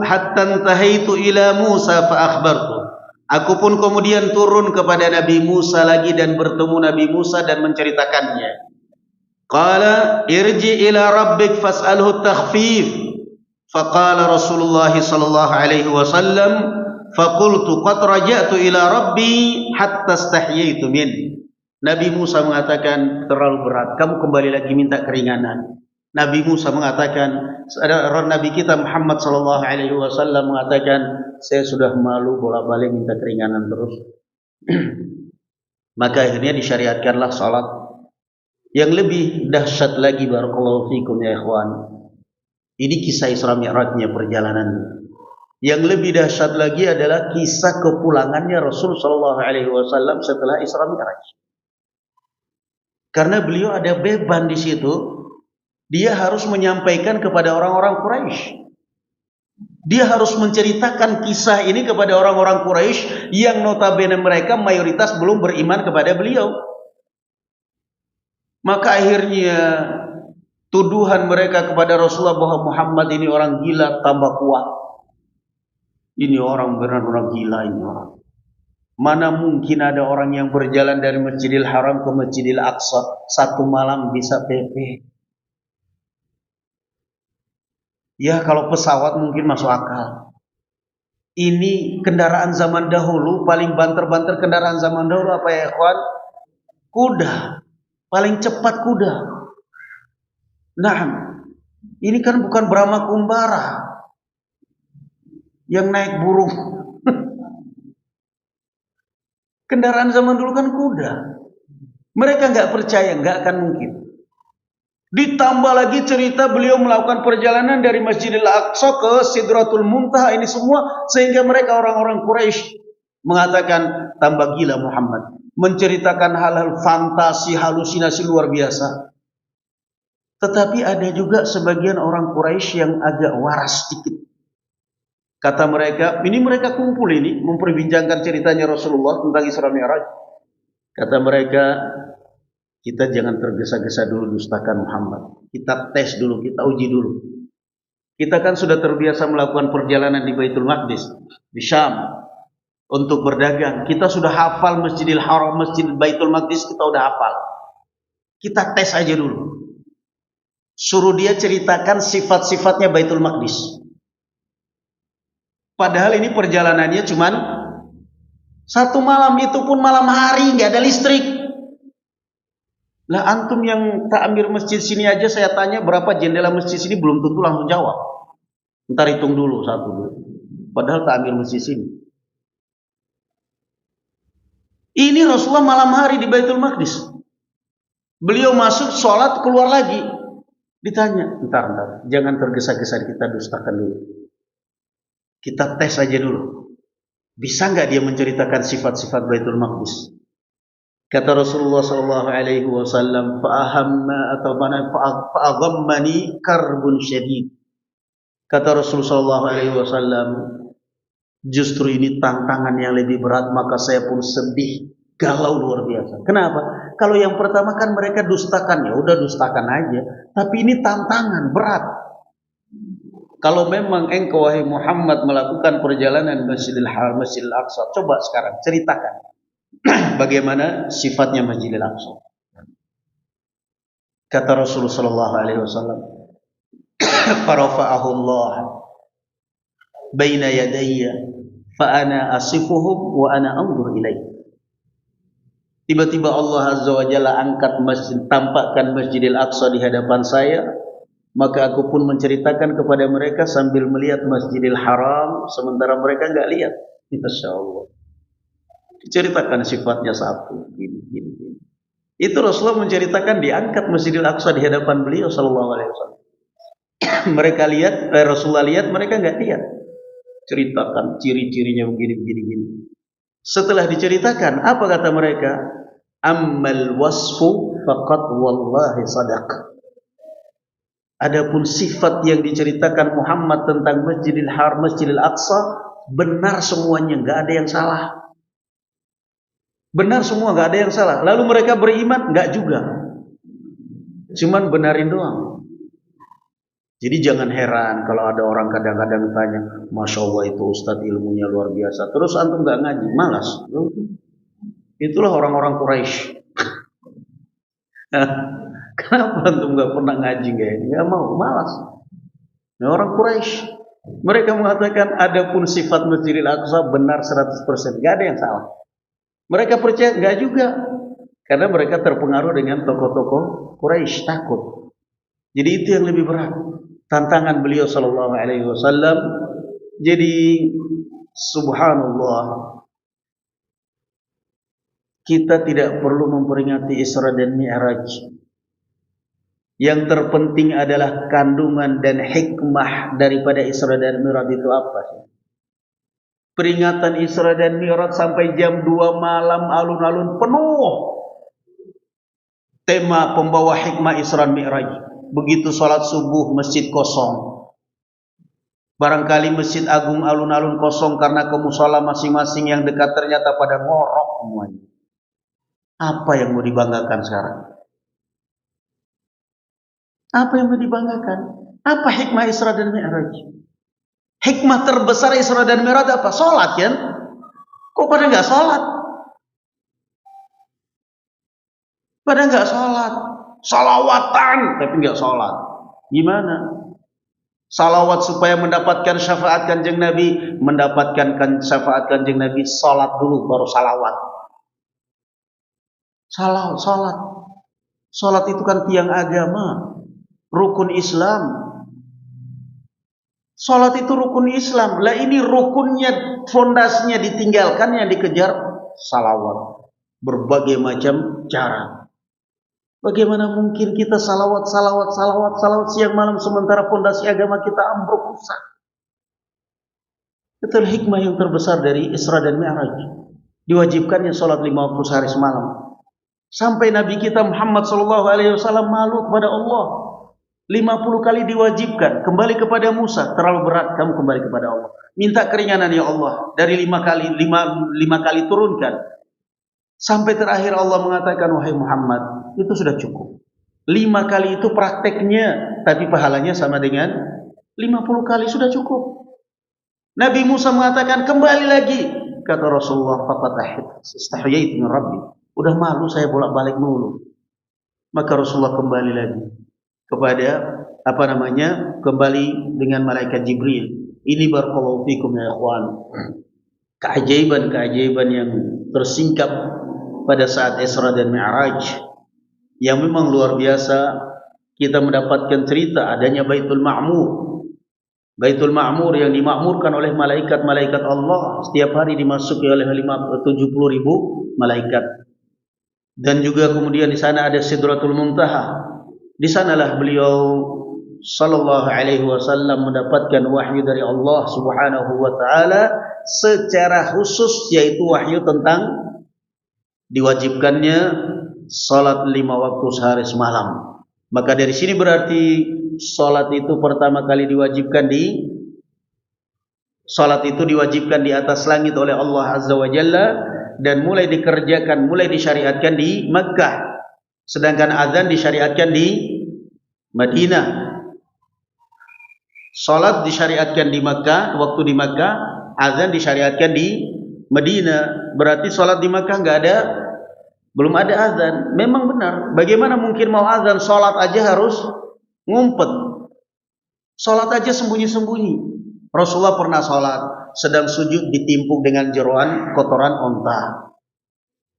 hatta intahaitu ila Musa fa akhbartu. Aku pun kemudian turun kepada Nabi Musa lagi dan bertemu Nabi Musa dan menceritakannya. Qala irji ila rabbik fas'alhu takhfif. Faqala Rasulullah sallallahu alaihi wasallam faqultu qad raja'tu ila rabbi hatta istahyaitu min. Nabi Musa mengatakan terlalu berat, kamu kembali lagi minta keringanan. Nabi Musa mengatakan, Nabi kita Muhammad sallallahu alaihi wasallam mengatakan, saya sudah malu bolak-balik minta keringanan terus. Maka akhirnya disyariatkanlah salat. Yang lebih dahsyat lagi, barakallahu fikum ya ikhwan. Ini kisah Isra Mi'rajnya perjalanan. Yang lebih dahsyat lagi adalah kisah kepulangannya Rasul sallallahu alaihi wasallam setelah Isra Mi'raj. Karena beliau ada beban di situ. Dia harus menyampaikan kepada orang-orang Quraisy. Dia harus menceritakan kisah ini kepada orang-orang Quraisy yang notabene mereka mayoritas belum beriman kepada beliau. Maka akhirnya tuduhan mereka kepada Rasulullah bahwa Muhammad ini orang gila tambah kuat. Ini orang benar orang gila ini orang. Mana mungkin ada orang yang berjalan dari Masjidil Haram ke Masjidil Aqsa satu malam bisa PP. Ya kalau pesawat mungkin masuk akal. Ini kendaraan zaman dahulu, paling banter-banter kendaraan zaman dahulu apa ya ikhwan? Kuda. Paling cepat kuda. Nah, ini kan bukan Brahma Kumbara yang naik burung. Kendaraan zaman dulu kan kuda. Mereka nggak percaya, nggak akan mungkin. Ditambah lagi cerita beliau melakukan perjalanan dari Masjidil Aqsa ke Sidratul Muntaha, ini semua sehingga mereka orang-orang Quraisy mengatakan tambah gila Muhammad, menceritakan hal-hal fantasi, halusinasi luar biasa. Tetapi ada juga sebagian orang Quraisy yang agak waras sedikit. Kata mereka, ini mereka kumpul ini memperbincangkan ceritanya Rasulullah tentang Isra Mi'raj. Kata mereka, kita jangan tergesa-gesa dulu dustakan Muhammad. Kita tes dulu, kita uji dulu. Kita kan sudah terbiasa melakukan perjalanan di Baitul Maqdis, di Syam, untuk berdagang. Kita sudah hafal Masjidil Haram, Masjid Baitul Maqdis kita udah hafal. Kita tes aja dulu. Suruh dia ceritakan sifat-sifatnya Baitul Maqdis. Padahal ini perjalanannya cuman satu malam, itu pun malam hari, nggak ada listrik. Lah antum yang takmir masjid sini aja saya tanya berapa jendela masjid sini belum tentu langsung jawab. Ntar hitung dulu satu dulu. Padahal takmir masjid sini. Ini Rasulullah malam hari di Baitul Maqdis. Beliau masuk sholat keluar lagi. Ditanya, entar, jangan tergesa-gesa kita dustakan dulu. Kita tes aja dulu. Bisa nggak dia menceritakan sifat-sifat Baitul Maqdis? Kata Rasulullah sallallahu alaihi wasallam, fa'ahamma atau mana fa'aghammani karbun syadid. Kata Rasulullah sallallahu alaihi wasallam, justru ini tantangan yang lebih berat, maka saya pun sedih, galau luar biasa. Kenapa? Kalau yang pertama kan mereka dustakan, ya udah dustakan aja. Tapi ini tantangan berat. Kalau memang engkau wahai Muhammad melakukan perjalanan Masjidil Haram, Masjidil Aqsa, coba sekarang ceritakan bagaimana sifatnya Masjidil Aqsa. Kata Rasulullah sallallahu alaihi wasallam, farafa'ahu Allah baina yadayya fa ana asifuhum wa ana anzur ilaih. Tiba-tiba Allah Azza wa Jalla angkat masjid, tampakkan Masjidil Aqsa di hadapan saya, maka aku pun menceritakan kepada mereka sambil melihat Masjidil Haram, sementara mereka enggak lihat. Masya Allah. Diceritakan sifatnya satu, gini. Itu Rasulullah menceritakan diangkat Masjidil Aqsa di hadapan beliau sallallahu alaihi wasallam. Mereka lihat, Rasulullah lihat, mereka enggak lihat. Ceritakan ciri-cirinya begini. Setelah diceritakan, apa kata mereka? Ammal wasfu faqad wallahi sadaq. Adapun sifat yang diceritakan Muhammad tentang Masjidil Haram, Masjidil Aqsa, benar semuanya, enggak ada yang salah. Benar semua, enggak ada yang salah. Lalu mereka beriman? Enggak juga. Cuman benarin doang. Jadi jangan heran kalau ada orang kadang-kadang tanya, Masya Allah itu Ustadz ilmunya luar biasa. Terus antum enggak ngaji, malas. Itulah orang-orang Quraisy. Kenapa antum enggak pernah ngaji enggak mau, malas. Nah, orang Quraisy, mereka mengatakan adapun sifat Masjidil Aqsa benar 100%, enggak ada yang salah. Mereka percaya enggak juga, karena mereka terpengaruh dengan tokoh-tokoh Quraisy, takut. Jadi itu yang lebih berat. Tantangan beliau sallallahu alaihi wasallam. Jadi subhanallah, kita tidak perlu memperingati Isra dan Mi'raj. Yang terpenting adalah kandungan dan hikmah daripada Isra dan Mi'raj itu apa sih? Peringatan Isra dan Mi'raj sampai jam 2 malam, alun-alun penuh tema pembawa hikmah Isra dan Mi'raj. Begitu sholat subuh masjid kosong. Barangkali masjid agung alun-alun kosong karena ke mushola masing-masing yang dekat ternyata pada ngorok semuanya. Apa yang mau dibanggakan sekarang? Apa yang mau dibanggakan? Apa hikmah Isra dan Mi'raj? Hikmah terbesar Isra dan Mi'raj apa? Sholat kan? Kok pada nggak sholat? Pada nggak sholat. Salawatan tapi enggak sholat. Gimana? Salawat supaya mendapatkan syafaat Kanjeng Nabi, mendapatkan syafaat Kanjeng Nabi, sholat dulu baru salawat. Sholat. Sholat itu kan tiang agama, rukun Islam. Sholat itu rukun Islam. Lah ini rukunnya, fondasinya ditinggalkan, yang dikejar salawat. Berbagai macam cara. Bagaimana mungkin kita salawat siang malam sementara fondasi agama kita ambruk rusak? Itu hikmah yang terbesar dari Isra dan Mi'raj. Diwajibkannya salat 5 waktu sehari semalam. Sampai Nabi kita Muhammad sallallahu alaihi wasallam malu kepada Allah. 50 kali diwajibkan, kembali kepada Musa, terlalu berat, kamu kembali kepada Allah. Minta keringanan ya Allah, dari 5 kali turunkan. Sampai terakhir Allah mengatakan, wahai Muhammad, itu sudah cukup. 5 kali itu prakteknya, tapi pahalanya sama dengan 50 kali, sudah cukup. Nabi Musa mengatakan, kembali lagi. Kata Rasulullah, istahyaitu min Rabbi. Udah malu saya bolak-balik mulu. Maka Rasulullah kembali lagi kepada kembali dengan malaikat Jibril. Ini barakallahu fikum ya ikhwan. Keajaiban yang tersingkap pada saat Isra dan Mi'raj yang memang luar biasa. Kita mendapatkan cerita adanya Baitul Ma'mur. Baitul Ma'mur yang dimakmurkan oleh malaikat-malaikat Allah, setiap hari dimasuki oleh 70.000 malaikat. Dan juga kemudian di sana ada Sidratul Muntaha. Di sanalah beliau sallallahu alaihi wasallam mendapatkan wahyu dari Allah Subhanahu wa taala secara khusus, yaitu wahyu tentang diwajibkannya salat 5 waktu sehari semalam. Maka dari sini berarti salat itu pertama kali diwajibkan di atas langit oleh Allah Azza wa Jalla, dan mulai dikerjakan, mulai disyariatkan di Makkah. Sedangkan azan disyariatkan di Madinah. Salat disyariatkan di Makkah, waktu di Makkah, azan disyariatkan di Madinah. Berarti salat di Makkah belum ada azan. Memang benar. Bagaimana mungkin mau azan, salat aja harus ngumpet. Salat aja sembunyi-sembunyi. Rasulullah pernah salat sedang sujud ditimpuk dengan jeroan kotoran onta.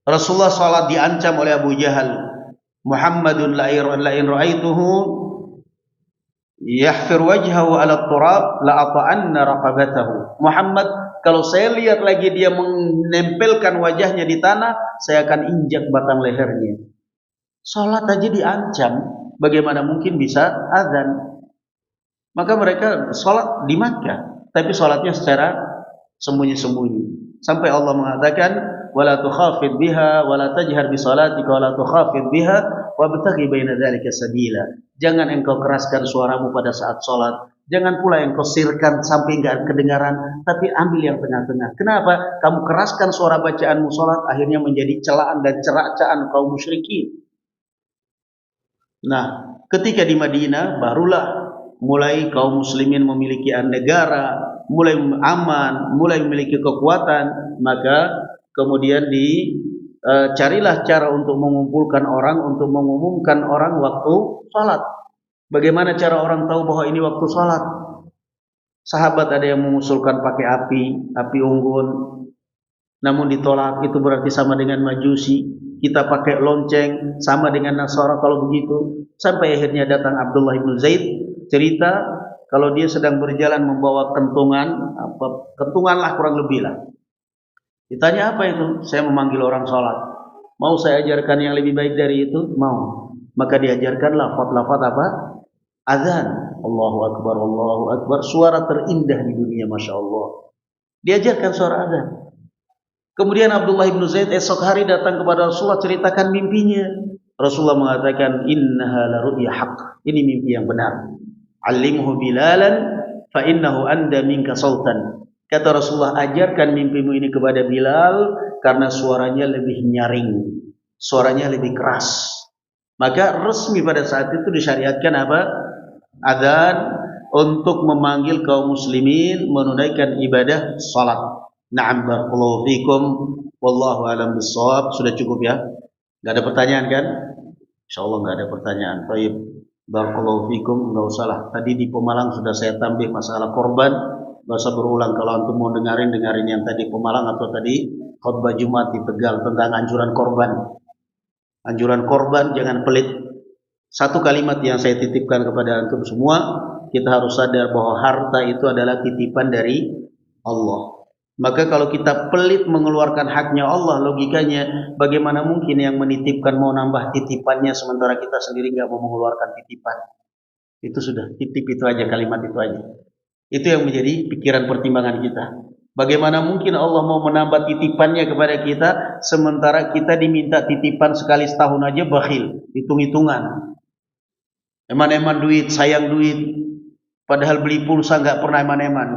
Rasulullah salat diancam oleh Abu Jahal. Muhammadun la'in ra'aituhu yahfir wajhahu ala turab la'ata'anna raqabatahu. Muhammad, kalau saya lihat lagi dia menempelkan wajahnya di tanah, saya akan injak batang lehernya. Salat aja diancam, bagaimana mungkin bisa azan? Maka mereka salat di Makkah, tapi salatnya secara sembunyi-sembunyi. Sampai Allah mengatakan, wala tukhafid biha wala tajhar bi salatika wala tukhafid biha wabtaghi baina dzalika sabila. Jangan engkau keraskan suaramu pada saat salat, jangan pula engkau sirkan sampai enggak kedengaran, tapi ambil yang tengah-tengah. Kenapa? Kamu keraskan suara bacaanmu salat, akhirnya menjadi celaan dan cercaan kaum musyrikin. Nah, ketika di Madinah barulah mulai kaum muslimin memiliki negara, mulai aman, mulai memiliki kekuatan. Maka kemudian carilah cara untuk mengumpulkan orang, untuk mengumumkan orang waktu salat. Bagaimana cara orang tahu bahwa ini waktu salat? Sahabat ada yang mengusulkan pakai api unggun, namun ditolak. Itu berarti sama dengan Majusi. Kita pakai lonceng, sama dengan Nasara kalau begitu. Sampai akhirnya datang Abdullah bin Zaid, cerita kalau dia sedang berjalan membawa kentungan lah kurang lebih lah. Ditanya apa itu? Saya memanggil orang sholat. Mau saya ajarkan yang lebih baik dari itu? Mau. Maka diajarkan lafaz apa? Azan. Allahu Akbar, Allahu Akbar. Suara terindah di dunia, Masya Allah. Diajarkan suara azan. Kemudian Abdullah bin Zaid esok hari datang kepada Rasulullah, ceritakan mimpinya. Rasulullah mengatakan, innaha la ru'ya haqq. Ini mimpi yang benar. Alimhu Bilalan fa innahu anda minka sautan. Kata Rasulullah, ajarkan mimpimu ini kepada Bilal karena suaranya lebih nyaring, suaranya lebih keras. Maka resmi pada saat itu disyariatkan apa? Adzan untuk memanggil kaum muslimin menunaikan ibadah salat. Na'am, barakallahu fikum, wallahu a'lam bissawab. Sudah cukup ya? Enggak ada pertanyaan kan? Insyaallah enggak ada pertanyaan. Baik. Barakallahu fikum, enggak usah lah. Tadi di Pemalang sudah saya tambah masalah korban. Enggak usah berulang. Kalau antum mau dengerin yang tadi Pemalang atau tadi khutbah Jumat di Tegal tentang anjuran korban. Anjuran korban, jangan pelit. Satu kalimat yang saya titipkan kepada antum semua, kita harus sadar bahwa harta itu adalah titipan dari Allah. Maka kalau kita pelit mengeluarkan haknya Allah, logikanya bagaimana mungkin yang menitipkan mau nambah titipannya sementara kita sendiri nggak mau mengeluarkan titipan? Itu sudah, titip itu aja, kalimat itu aja. Itu yang menjadi pikiran pertimbangan kita. Bagaimana mungkin Allah mau menambah titipannya kepada kita sementara kita diminta titipan sekali setahun aja bakhil, hitung-hitungan. Eman-eman duit, sayang duit. Padahal beli pulsa nggak pernah eman-eman.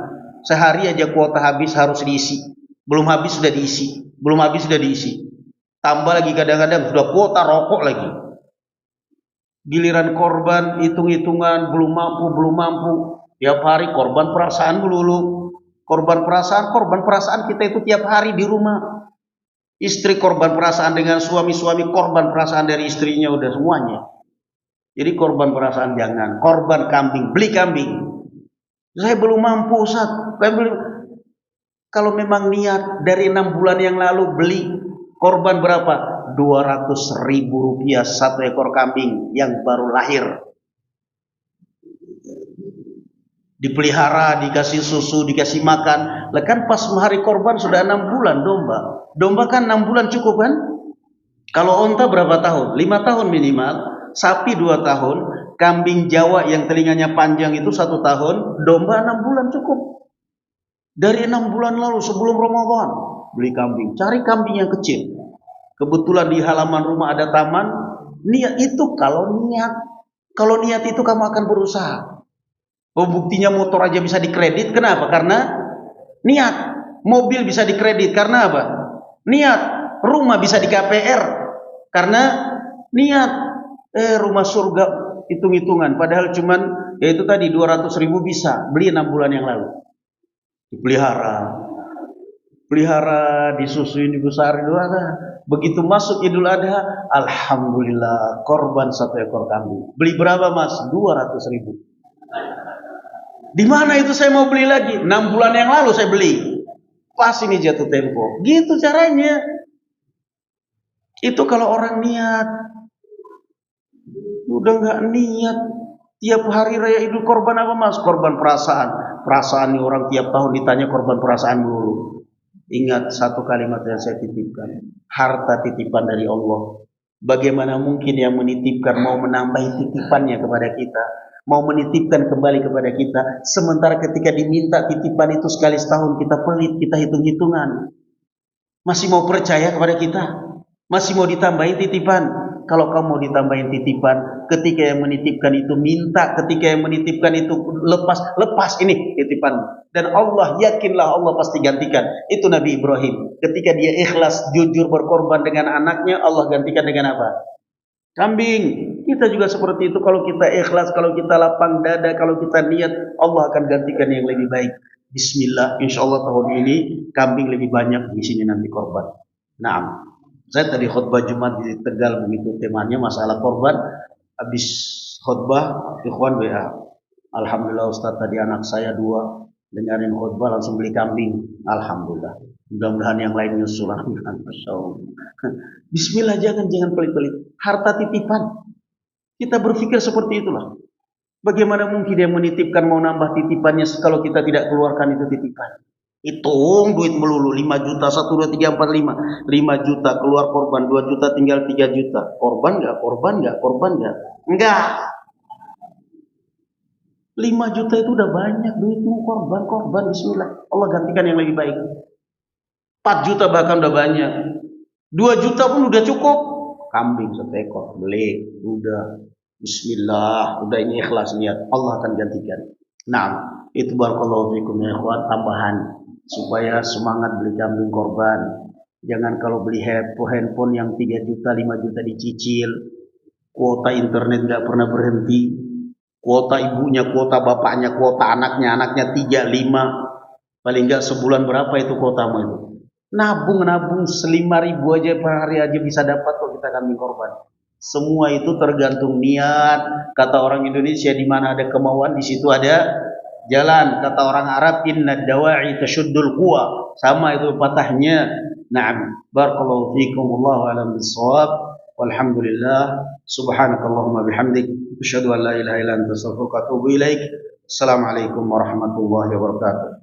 Sehari aja kuota habis harus diisi. Belum habis sudah diisi. Belum habis sudah diisi. Tambah lagi kadang-kadang sudah kuota rokok lagi. Giliran korban, hitung-hitungan, belum mampu. Tiap hari korban perasaan melulu. Korban perasaan kita itu tiap hari di rumah. Istri korban perasaan dengan suami korban perasaan dari istrinya, udah semuanya. Jadi korban perasaan jangan. Korban kambing, beli kambing. Saya belum mampu, Ustaz. Kalau memang niat dari 6 bulan yang lalu beli korban berapa? 200.000 rupiah satu ekor kambing yang baru lahir. Dipelihara, dikasih susu, dikasih makan. Lah kan pas hari korban sudah 6 bulan domba. Domba kan 6 bulan cukup kan? Kalau onta berapa tahun? 5 tahun minimal. Sapi 2 tahun. Kambing Jawa yang telinganya panjang itu 1 tahun, domba 6 bulan cukup. Dari 6 bulan lalu sebelum Ramadan beli kambing, cari kambing yang kecil. Kebetulan di halaman rumah ada taman. Niat itu kalau niat itu kamu akan berusaha. Oh, buktinya motor aja bisa dikredit, kenapa? Karena niat. Mobil bisa dikredit karena apa? Niat. Rumah bisa di KPR karena niat. Rumah surga hitung-hitungan, padahal cuman ya itu tadi 200.000 bisa beli 6 bulan yang lalu. Pelihara, disusuin, dibesarin. Begitu masuk Idul Adha, alhamdulillah korban 1 ekor kambing. Beli berapa mas? 200.000. Di mana itu saya mau beli lagi? 6 bulan yang lalu saya beli. Pas ini jatuh tempo. Gitu caranya. Itu kalau orang niat. Udah nggak niat, tiap hari raya Idul korban apa mas? Korban perasaan. Perasaan nih orang tiap tahun ditanya korban perasaan dulu. Ingat satu kalimat yang saya titipkan, harta titipan dari Allah. Bagaimana mungkin yang menitipkan mau menambah titipannya kepada kita, mau menitipkan kembali kepada kita, sementara ketika diminta titipan itu sekali setahun kita pelit, kita hitung-hitungan. Masih mau percaya kepada kita? Masih mau ditambahin titipan? Kalau kamu mau ditambahin titipan, ketika yang menitipkan itu minta, ketika yang menitipkan itu lepas ini titipan. Dan Allah, yakinlah Allah pasti gantikan. Itu Nabi Ibrahim. Ketika dia ikhlas, jujur berkorban dengan anaknya, Allah gantikan dengan apa? Kambing. Kita juga seperti itu. Kalau kita ikhlas, kalau kita lapang dada, kalau kita niat, Allah akan gantikan yang lebih baik. Bismillah, insya Allah tahun ini kambing lebih banyak di sini nanti korban. Nah, saya tadi khutbah Jumat di Tegal, begitu temanya masalah korban. Habis khutbah, ikhwan WA, alhamdulillah Ustaz tadi anak saya 2 dengarin khutbah langsung beli kambing. Alhamdulillah. Mudah-mudahan yang lain nyusul. Masya Allah. Bismillah, jangan pelit-pelit. Harta titipan. Kita berpikir seperti itulah. Bagaimana mungkin dia menitipkan mau nambah titipannya kalau kita tidak keluarkan itu titipan? Hitung duit melulu, 5 juta, 1, 2, 3, 4, 5. 5 juta keluar korban, 2 juta tinggal 3 juta. Korban enggak? Enggak. 5 juta itu udah banyak duitmu, korban, bismillah. Allah gantikan yang lebih baik. 4 juta bahkan udah banyak. 2 juta pun udah cukup. Kambing 1 ekor, beli, udah. Bismillah, udah ini ikhlas niat, Allah akan gantikan. Nah, itu barakallahu fikum ya ikhwan, tambahan supaya semangat beli kambing korban. Jangan kalau beli handphone yang 3 juta, 5 juta dicicil, kuota internet nggak pernah berhenti, kuota ibunya, kuota bapaknya, kuota anaknya 3, 5, paling nggak sebulan berapa itu kuotamu itu? Nabung 5.000 aja per hari aja bisa dapat kok kita kambing korban. Semua itu tergantung niat. Kata orang Indonesia, di mana ada kemauan di situ ada jalan. Kata orang Arab, inna dawa'i tashuddul quwa. Sama itu patahnya. Na'am. Barakallahu fikum, wallahu a'lam bissawab. Walhamdulillah. Subhanakallahumma bihamdik, asyhadu an la ilaha illa anta astaghfiruka wa atubu ilaik. Assalamualaikum warahmatullahi wabarakatuh.